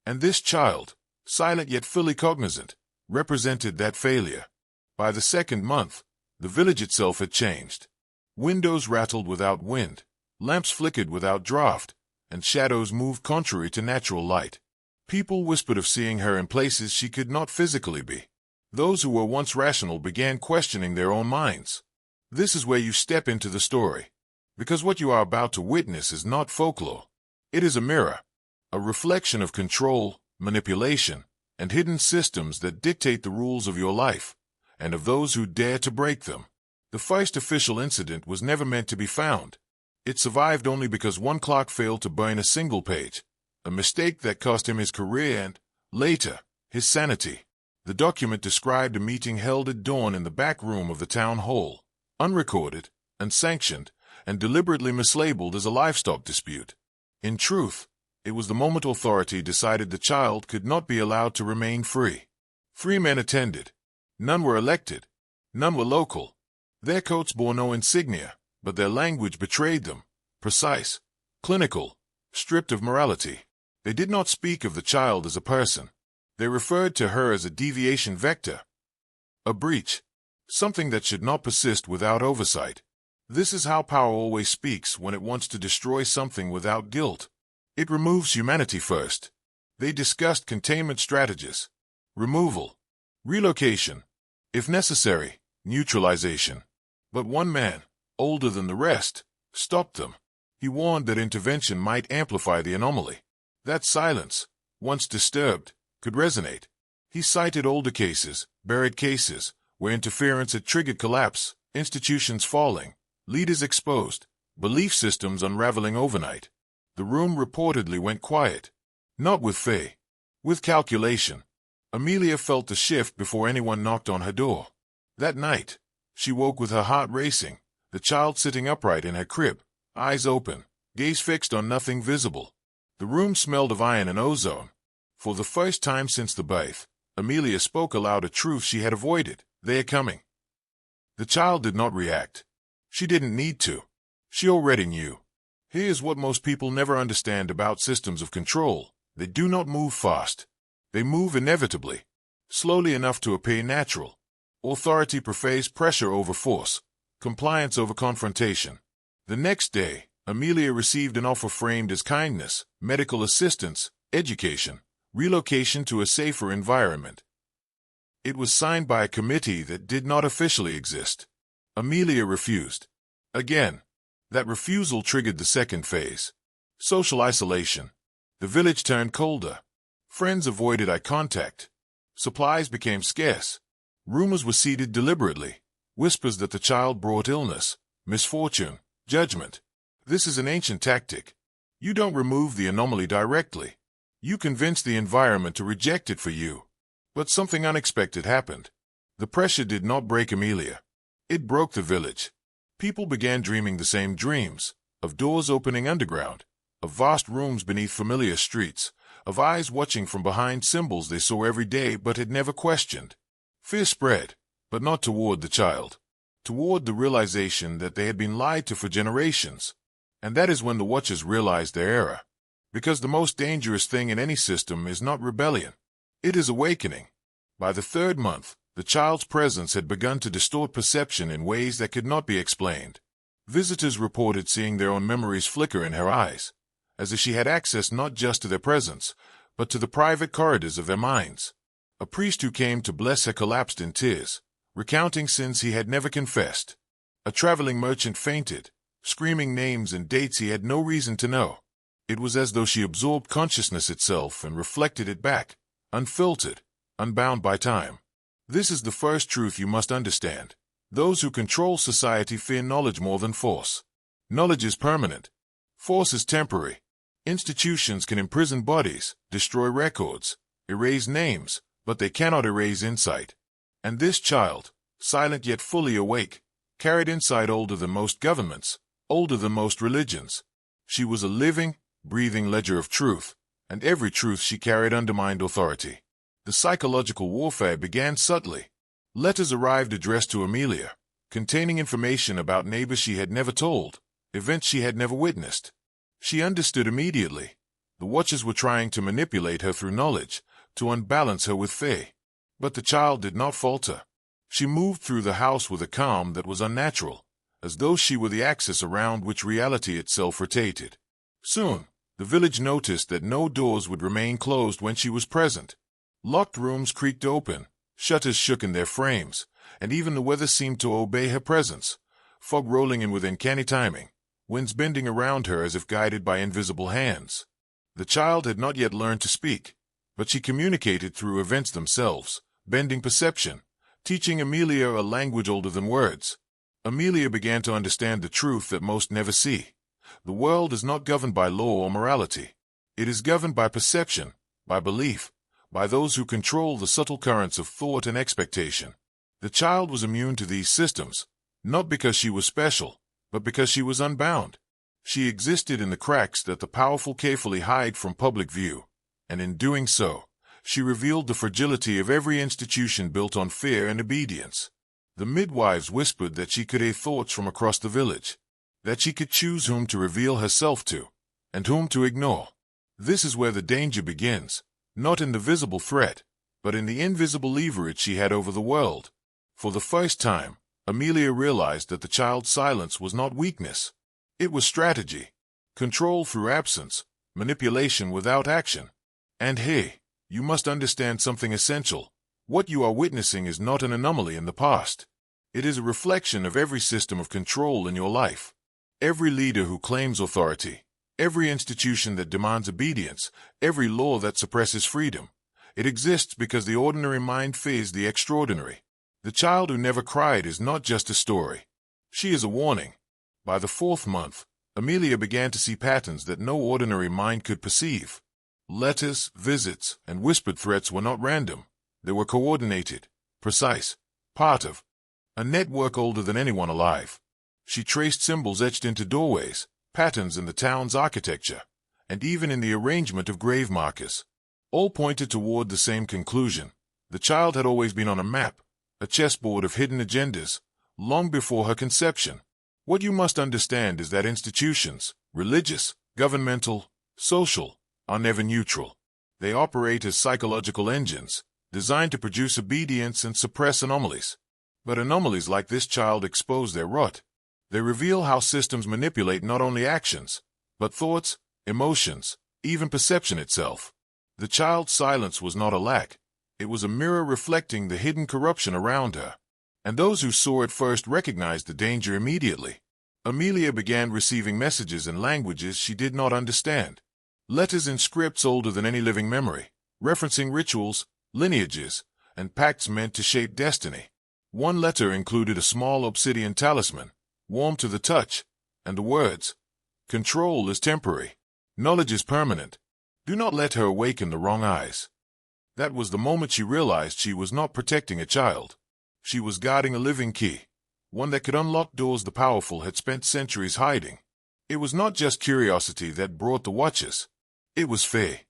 And this child, silent yet fully cognizant, represented that failure. By the second month, the village itself had changed. Windows rattled without wind, lamps flickered without draught, and shadows moved contrary to natural light. People whispered of seeing her in places she could not physically be. Those who were once rational began questioning their own minds. This is where you step into the story. Because what you are about to witness is not folklore. It is a mirror, a reflection of control, manipulation, and hidden systems that dictate the rules of your life, and of those who dare to break them. The first official incident was never meant to be found. It survived only because one clock failed to burn a single page, a mistake that cost him his career and, later, his sanity. The document described a meeting held at dawn in the back room of the town hall, unrecorded, unsanctioned, and deliberately mislabeled as a livestock dispute. In truth, it was the moment authority decided the child could not be allowed to remain free. 3 men attended. None were elected. None were local. Their coats bore no insignia, but their language betrayed them. Precise, clinical, stripped of morality. They did not speak of the child as a person. They referred to her as a deviation vector, a breach, something that should not persist without oversight. This is how power always speaks when it wants to destroy something without guilt. It removes humanity first. They discussed containment strategies, removal, relocation, if necessary, neutralization. But one man, older than the rest, stopped them. He warned that intervention might amplify the anomaly. That silence, once disturbed, could resonate. He cited older cases, buried cases, where interference had triggered collapse, institutions falling, leaders exposed, belief systems unraveling overnight. The room reportedly went quiet. Not with Faye. With calculation. Amelia felt the shift before anyone knocked on her door. That night, she woke with her heart racing, the child sitting upright in her crib, eyes open, gaze fixed on nothing visible. The room smelled of iron and ozone. For the first time since the birth, Amelia spoke aloud a truth she had avoided. They are coming. The child did not react. She didn't need to. She already knew. Here's what most people never understand about systems of control. They do not move fast. They move inevitably, slowly enough to appear natural. Authority prefers pressure over force, compliance over confrontation. The next day, Amelia received an offer framed as kindness, medical assistance, education, relocation to a safer environment. It was signed by a committee that did not officially exist. Amelia refused. Again, that refusal triggered the second phase. Social isolation. The village turned colder. Friends avoided eye contact. Supplies became scarce. Rumors were seeded deliberately. Whispers that the child brought illness, misfortune, judgment. This is an ancient tactic. You don't remove the anomaly directly. You convince the environment to reject it for you. But something unexpected happened. The pressure did not break Amelia. It broke the village. People began dreaming the same dreams, of doors opening underground, of vast rooms beneath familiar streets, of eyes watching from behind symbols they saw every day but had never questioned. Fear spread, but not toward the child, toward the realization that they had been lied to for generations. And that is when the Watchers realized their error. Because the most dangerous thing in any system is not rebellion. It is awakening. By the third month, the child's presence had begun to distort perception in ways that could not be explained. Visitors reported seeing their own memories flicker in her eyes, as if she had access not just to their presence, but to the private corridors of their minds. A priest who came to bless her collapsed in tears, recounting sins he had never confessed. A traveling merchant fainted, screaming names and dates he had no reason to know. It was as though she absorbed consciousness itself and reflected it back, unfiltered, unbound by time. This is the first truth you must understand. Those who control society fear knowledge more than force. Knowledge is permanent. Force is temporary. Institutions can imprison bodies, destroy records, erase names, but they cannot erase insight. And this child, silent yet fully awake, carried insight older than most governments, older than most religions. She was a living, breathing ledger of truth, and every truth she carried undermined authority. The psychological warfare began subtly. Letters arrived addressed to Amelia, containing information about neighbors she had never told, events she had never witnessed. She understood immediately. The Watchers were trying to manipulate her through knowledge, to unbalance her with Faye. But the child did not falter. She moved through the house with a calm that was unnatural, as though she were the axis around which reality itself rotated. Soon, the village noticed that no doors would remain closed when she was present. Locked rooms creaked open, shutters shook in their frames, and even the weather seemed to obey her presence. Fog rolling in with uncanny timing, winds bending around her as if guided by invisible hands. The child had not yet learned to speak, but she communicated through events themselves, bending perception, teaching Amelia a language older than words. Amelia began to understand the truth that most never see. The world is not governed by law or morality. It is governed by perception, by belief, by those who control the subtle currents of thought and expectation. The child was immune to these systems, not because she was special, but because she was unbound. She existed in the cracks that the powerful carefully hide from public view, and in doing so, she revealed the fragility of every institution built on fear and obedience. The midwives whispered that she could hear thoughts from across the village, that she could choose whom to reveal herself to, and whom to ignore. This is where the danger begins, not in the visible threat, but in the invisible leverage she had over the world. For the first time, Amelia realized that the child's silence was not weakness. It was strategy, control through absence, manipulation without action. And hey, you must understand something essential. What you are witnessing is not an anomaly in the past. It is a reflection of every system of control in your life. Every leader who claims authority, every institution that demands obedience, every law that suppresses freedom. It exists because the ordinary mind fears the extraordinary. The child who never cried is not just a story. She is a warning. By the 4th month, Amelia began to see patterns that no ordinary mind could perceive. Letters, visits, and whispered threats were not random. They were coordinated, precise, part of a network older than anyone alive. She traced symbols etched into doorways, patterns in the town's architecture, and even in the arrangement of grave markers. All pointed toward the same conclusion. The child had always been on a map, a chessboard of hidden agendas, long before her conception. What you must understand is that institutions, religious, governmental, social, are never neutral. They operate as psychological engines, designed to produce obedience and suppress anomalies. But anomalies like this child expose their rot. They reveal how systems manipulate not only actions, but thoughts, emotions, even perception itself. The child's silence was not a lack. It was a mirror reflecting the hidden corruption around her. And those who saw it first recognized the danger immediately. Amelia began receiving messages in languages she did not understand. Letters in scripts older than any living memory, referencing rituals, lineages, and pacts meant to shape destiny. One letter included a small obsidian talisman, warm to the touch, and the words, "Control is temporary. Knowledge is permanent. Do not let her awaken the wrong eyes." That was the moment she realized she was not protecting a child. She was guarding a living key, one that could unlock doors the powerful had spent centuries hiding. It was not just curiosity that brought the watchers. It was fear.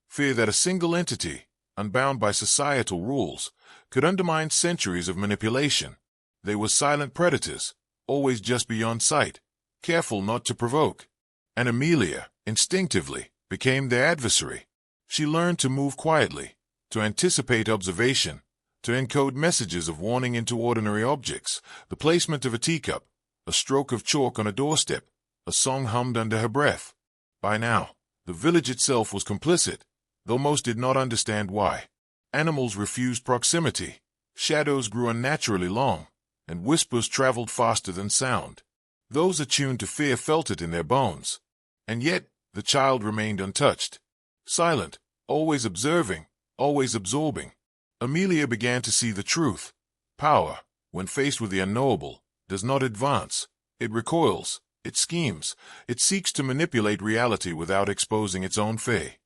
Fear that a single entity, unbound by societal rules, could undermine centuries of manipulation. They were silent predators, always just beyond sight, careful not to provoke. And Amelia, instinctively, became their adversary. She learned to move quietly, to anticipate observation, to encode messages of warning into ordinary objects, the placement of a teacup, a stroke of chalk on a doorstep, a song hummed under her breath. By now, the village itself was complicit, though most did not understand why. Animals refused proximity, shadows grew unnaturally long, and whispers traveled faster than sound. Those attuned to fear felt it in their bones. And yet, the child remained untouched. Silent, always observing, always absorbing. Amelia began to see the truth. Power, when faced with the unknowable, does not advance. It recoils, it schemes, it seeks to manipulate reality without exposing its own fear.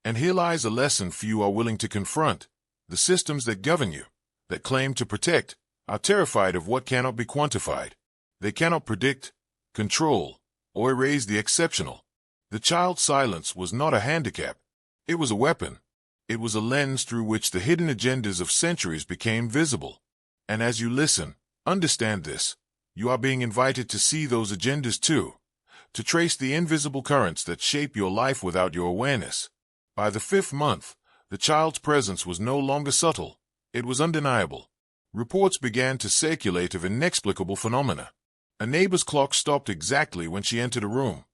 And here lies a lesson few are willing to confront. The systems that govern you, that claim to protect, are terrified of what cannot be quantified. They cannot predict, control, or erase the exceptional. The child's silence was not a handicap. It was a weapon. It was a lens through which the hidden agendas of centuries became visible. And as you listen, understand this. You are being invited to see those agendas too, to trace the invisible currents that shape your life without your awareness. By the 5th month, the child's presence was no longer subtle. It was undeniable. Reports began to circulate of inexplicable phenomena. A neighbor's clock stopped exactly when she entered a room.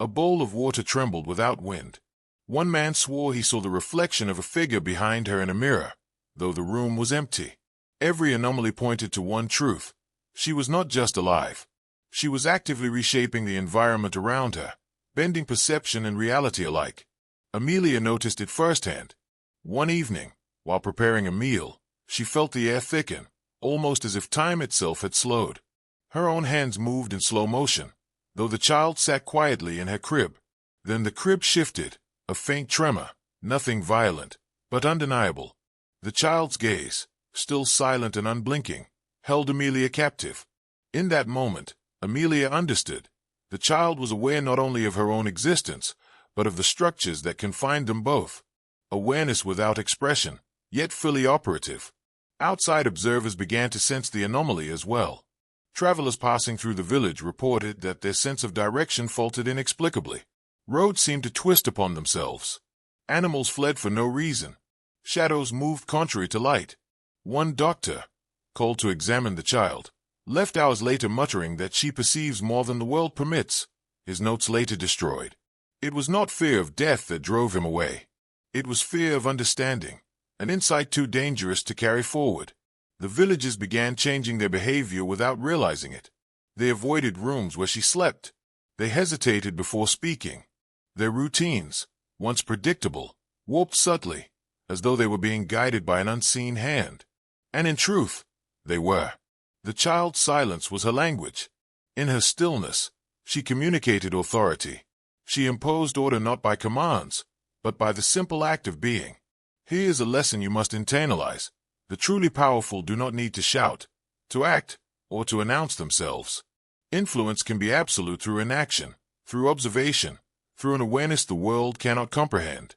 A bowl of water trembled without wind. One man swore he saw the reflection of a figure behind her in a mirror, though the room was empty. Every anomaly pointed to one truth. She was not just alive. She was actively reshaping the environment around her, bending perception and reality alike. Amelia noticed it firsthand. One evening, while preparing a meal, she felt the air thicken, almost as if time itself had slowed. Her own hands moved in slow motion, though the child sat quietly in her crib. Then the crib shifted, a faint tremor, nothing violent, but undeniable. The child's gaze, still silent and unblinking, held Amelia captive. In that moment, Amelia understood. The child was aware not only of her own existence, but of the structures that confined them both. Awareness without expression, yet fully operative. Outside observers began to sense the anomaly as well. Travelers passing through the village reported that their sense of direction faltered inexplicably. Roads seemed to twist upon themselves. Animals fled for no reason. Shadows moved contrary to light. One doctor, called to examine the child, left hours later muttering that she perceives more than the world permits. His notes later destroyed. It was not fear of death that drove him away. It was fear of understanding, an insight too dangerous to carry forward. The villagers began changing their behavior without realizing it. They avoided rooms where she slept. They hesitated before speaking. Their routines, once predictable, warped subtly, as though they were being guided by an unseen hand. And in truth, they were. The child's silence was her language. In her stillness, she communicated authority. She imposed order not by commands, but by the simple act of being. Here is a lesson you must internalize. The truly powerful do not need to shout, to act, or to announce themselves. Influence can be absolute through inaction, through observation, through an awareness the world cannot comprehend.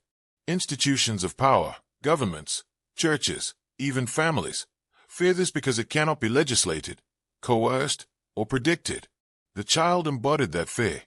Institutions of power, governments, churches, even families, fear this because it cannot be legislated, coerced, or predicted. The child embodied that fear,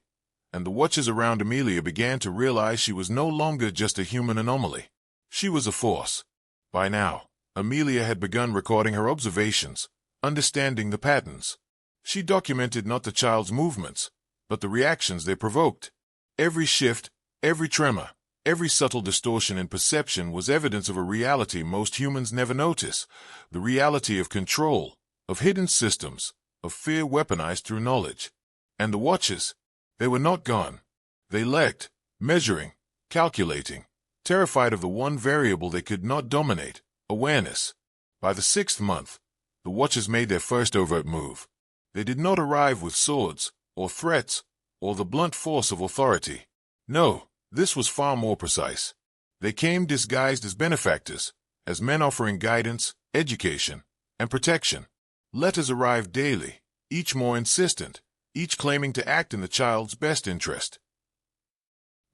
and the watchers around Amelia began to realize she was no longer just a human anomaly. She was a force. By now, Amelia had begun recording her observations, understanding the patterns. She documented not the child's movements, but the reactions they provoked. Every shift, every tremor, every subtle distortion in perception was evidence of a reality most humans never notice, the reality of control, of hidden systems, of fear weaponized through knowledge. And the watchers, they were not gone. They lurked, measuring, calculating, terrified of the one variable they could not dominate, awareness. By the 6th month, the watchers made their first overt move. They did not arrive with swords, or threats, or the blunt force of authority. No, this was far more precise. They came disguised as benefactors, as men offering guidance, education, and protection. Letters arrived daily, each more insistent, each claiming to act in the child's best interest.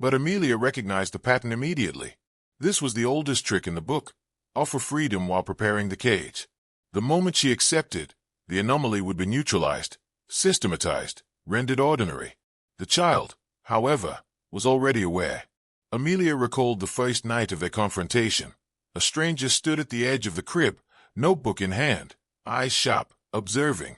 But Amelia recognized the pattern immediately. This was the oldest trick in the book: offer freedom while preparing the cage. The moment she accepted, the anomaly would be neutralized, systematized, rendered ordinary. The child, however, was already aware. Amelia recalled the first night of their confrontation. A stranger stood at the edge of the crib, notebook in hand, eyes sharp, observing.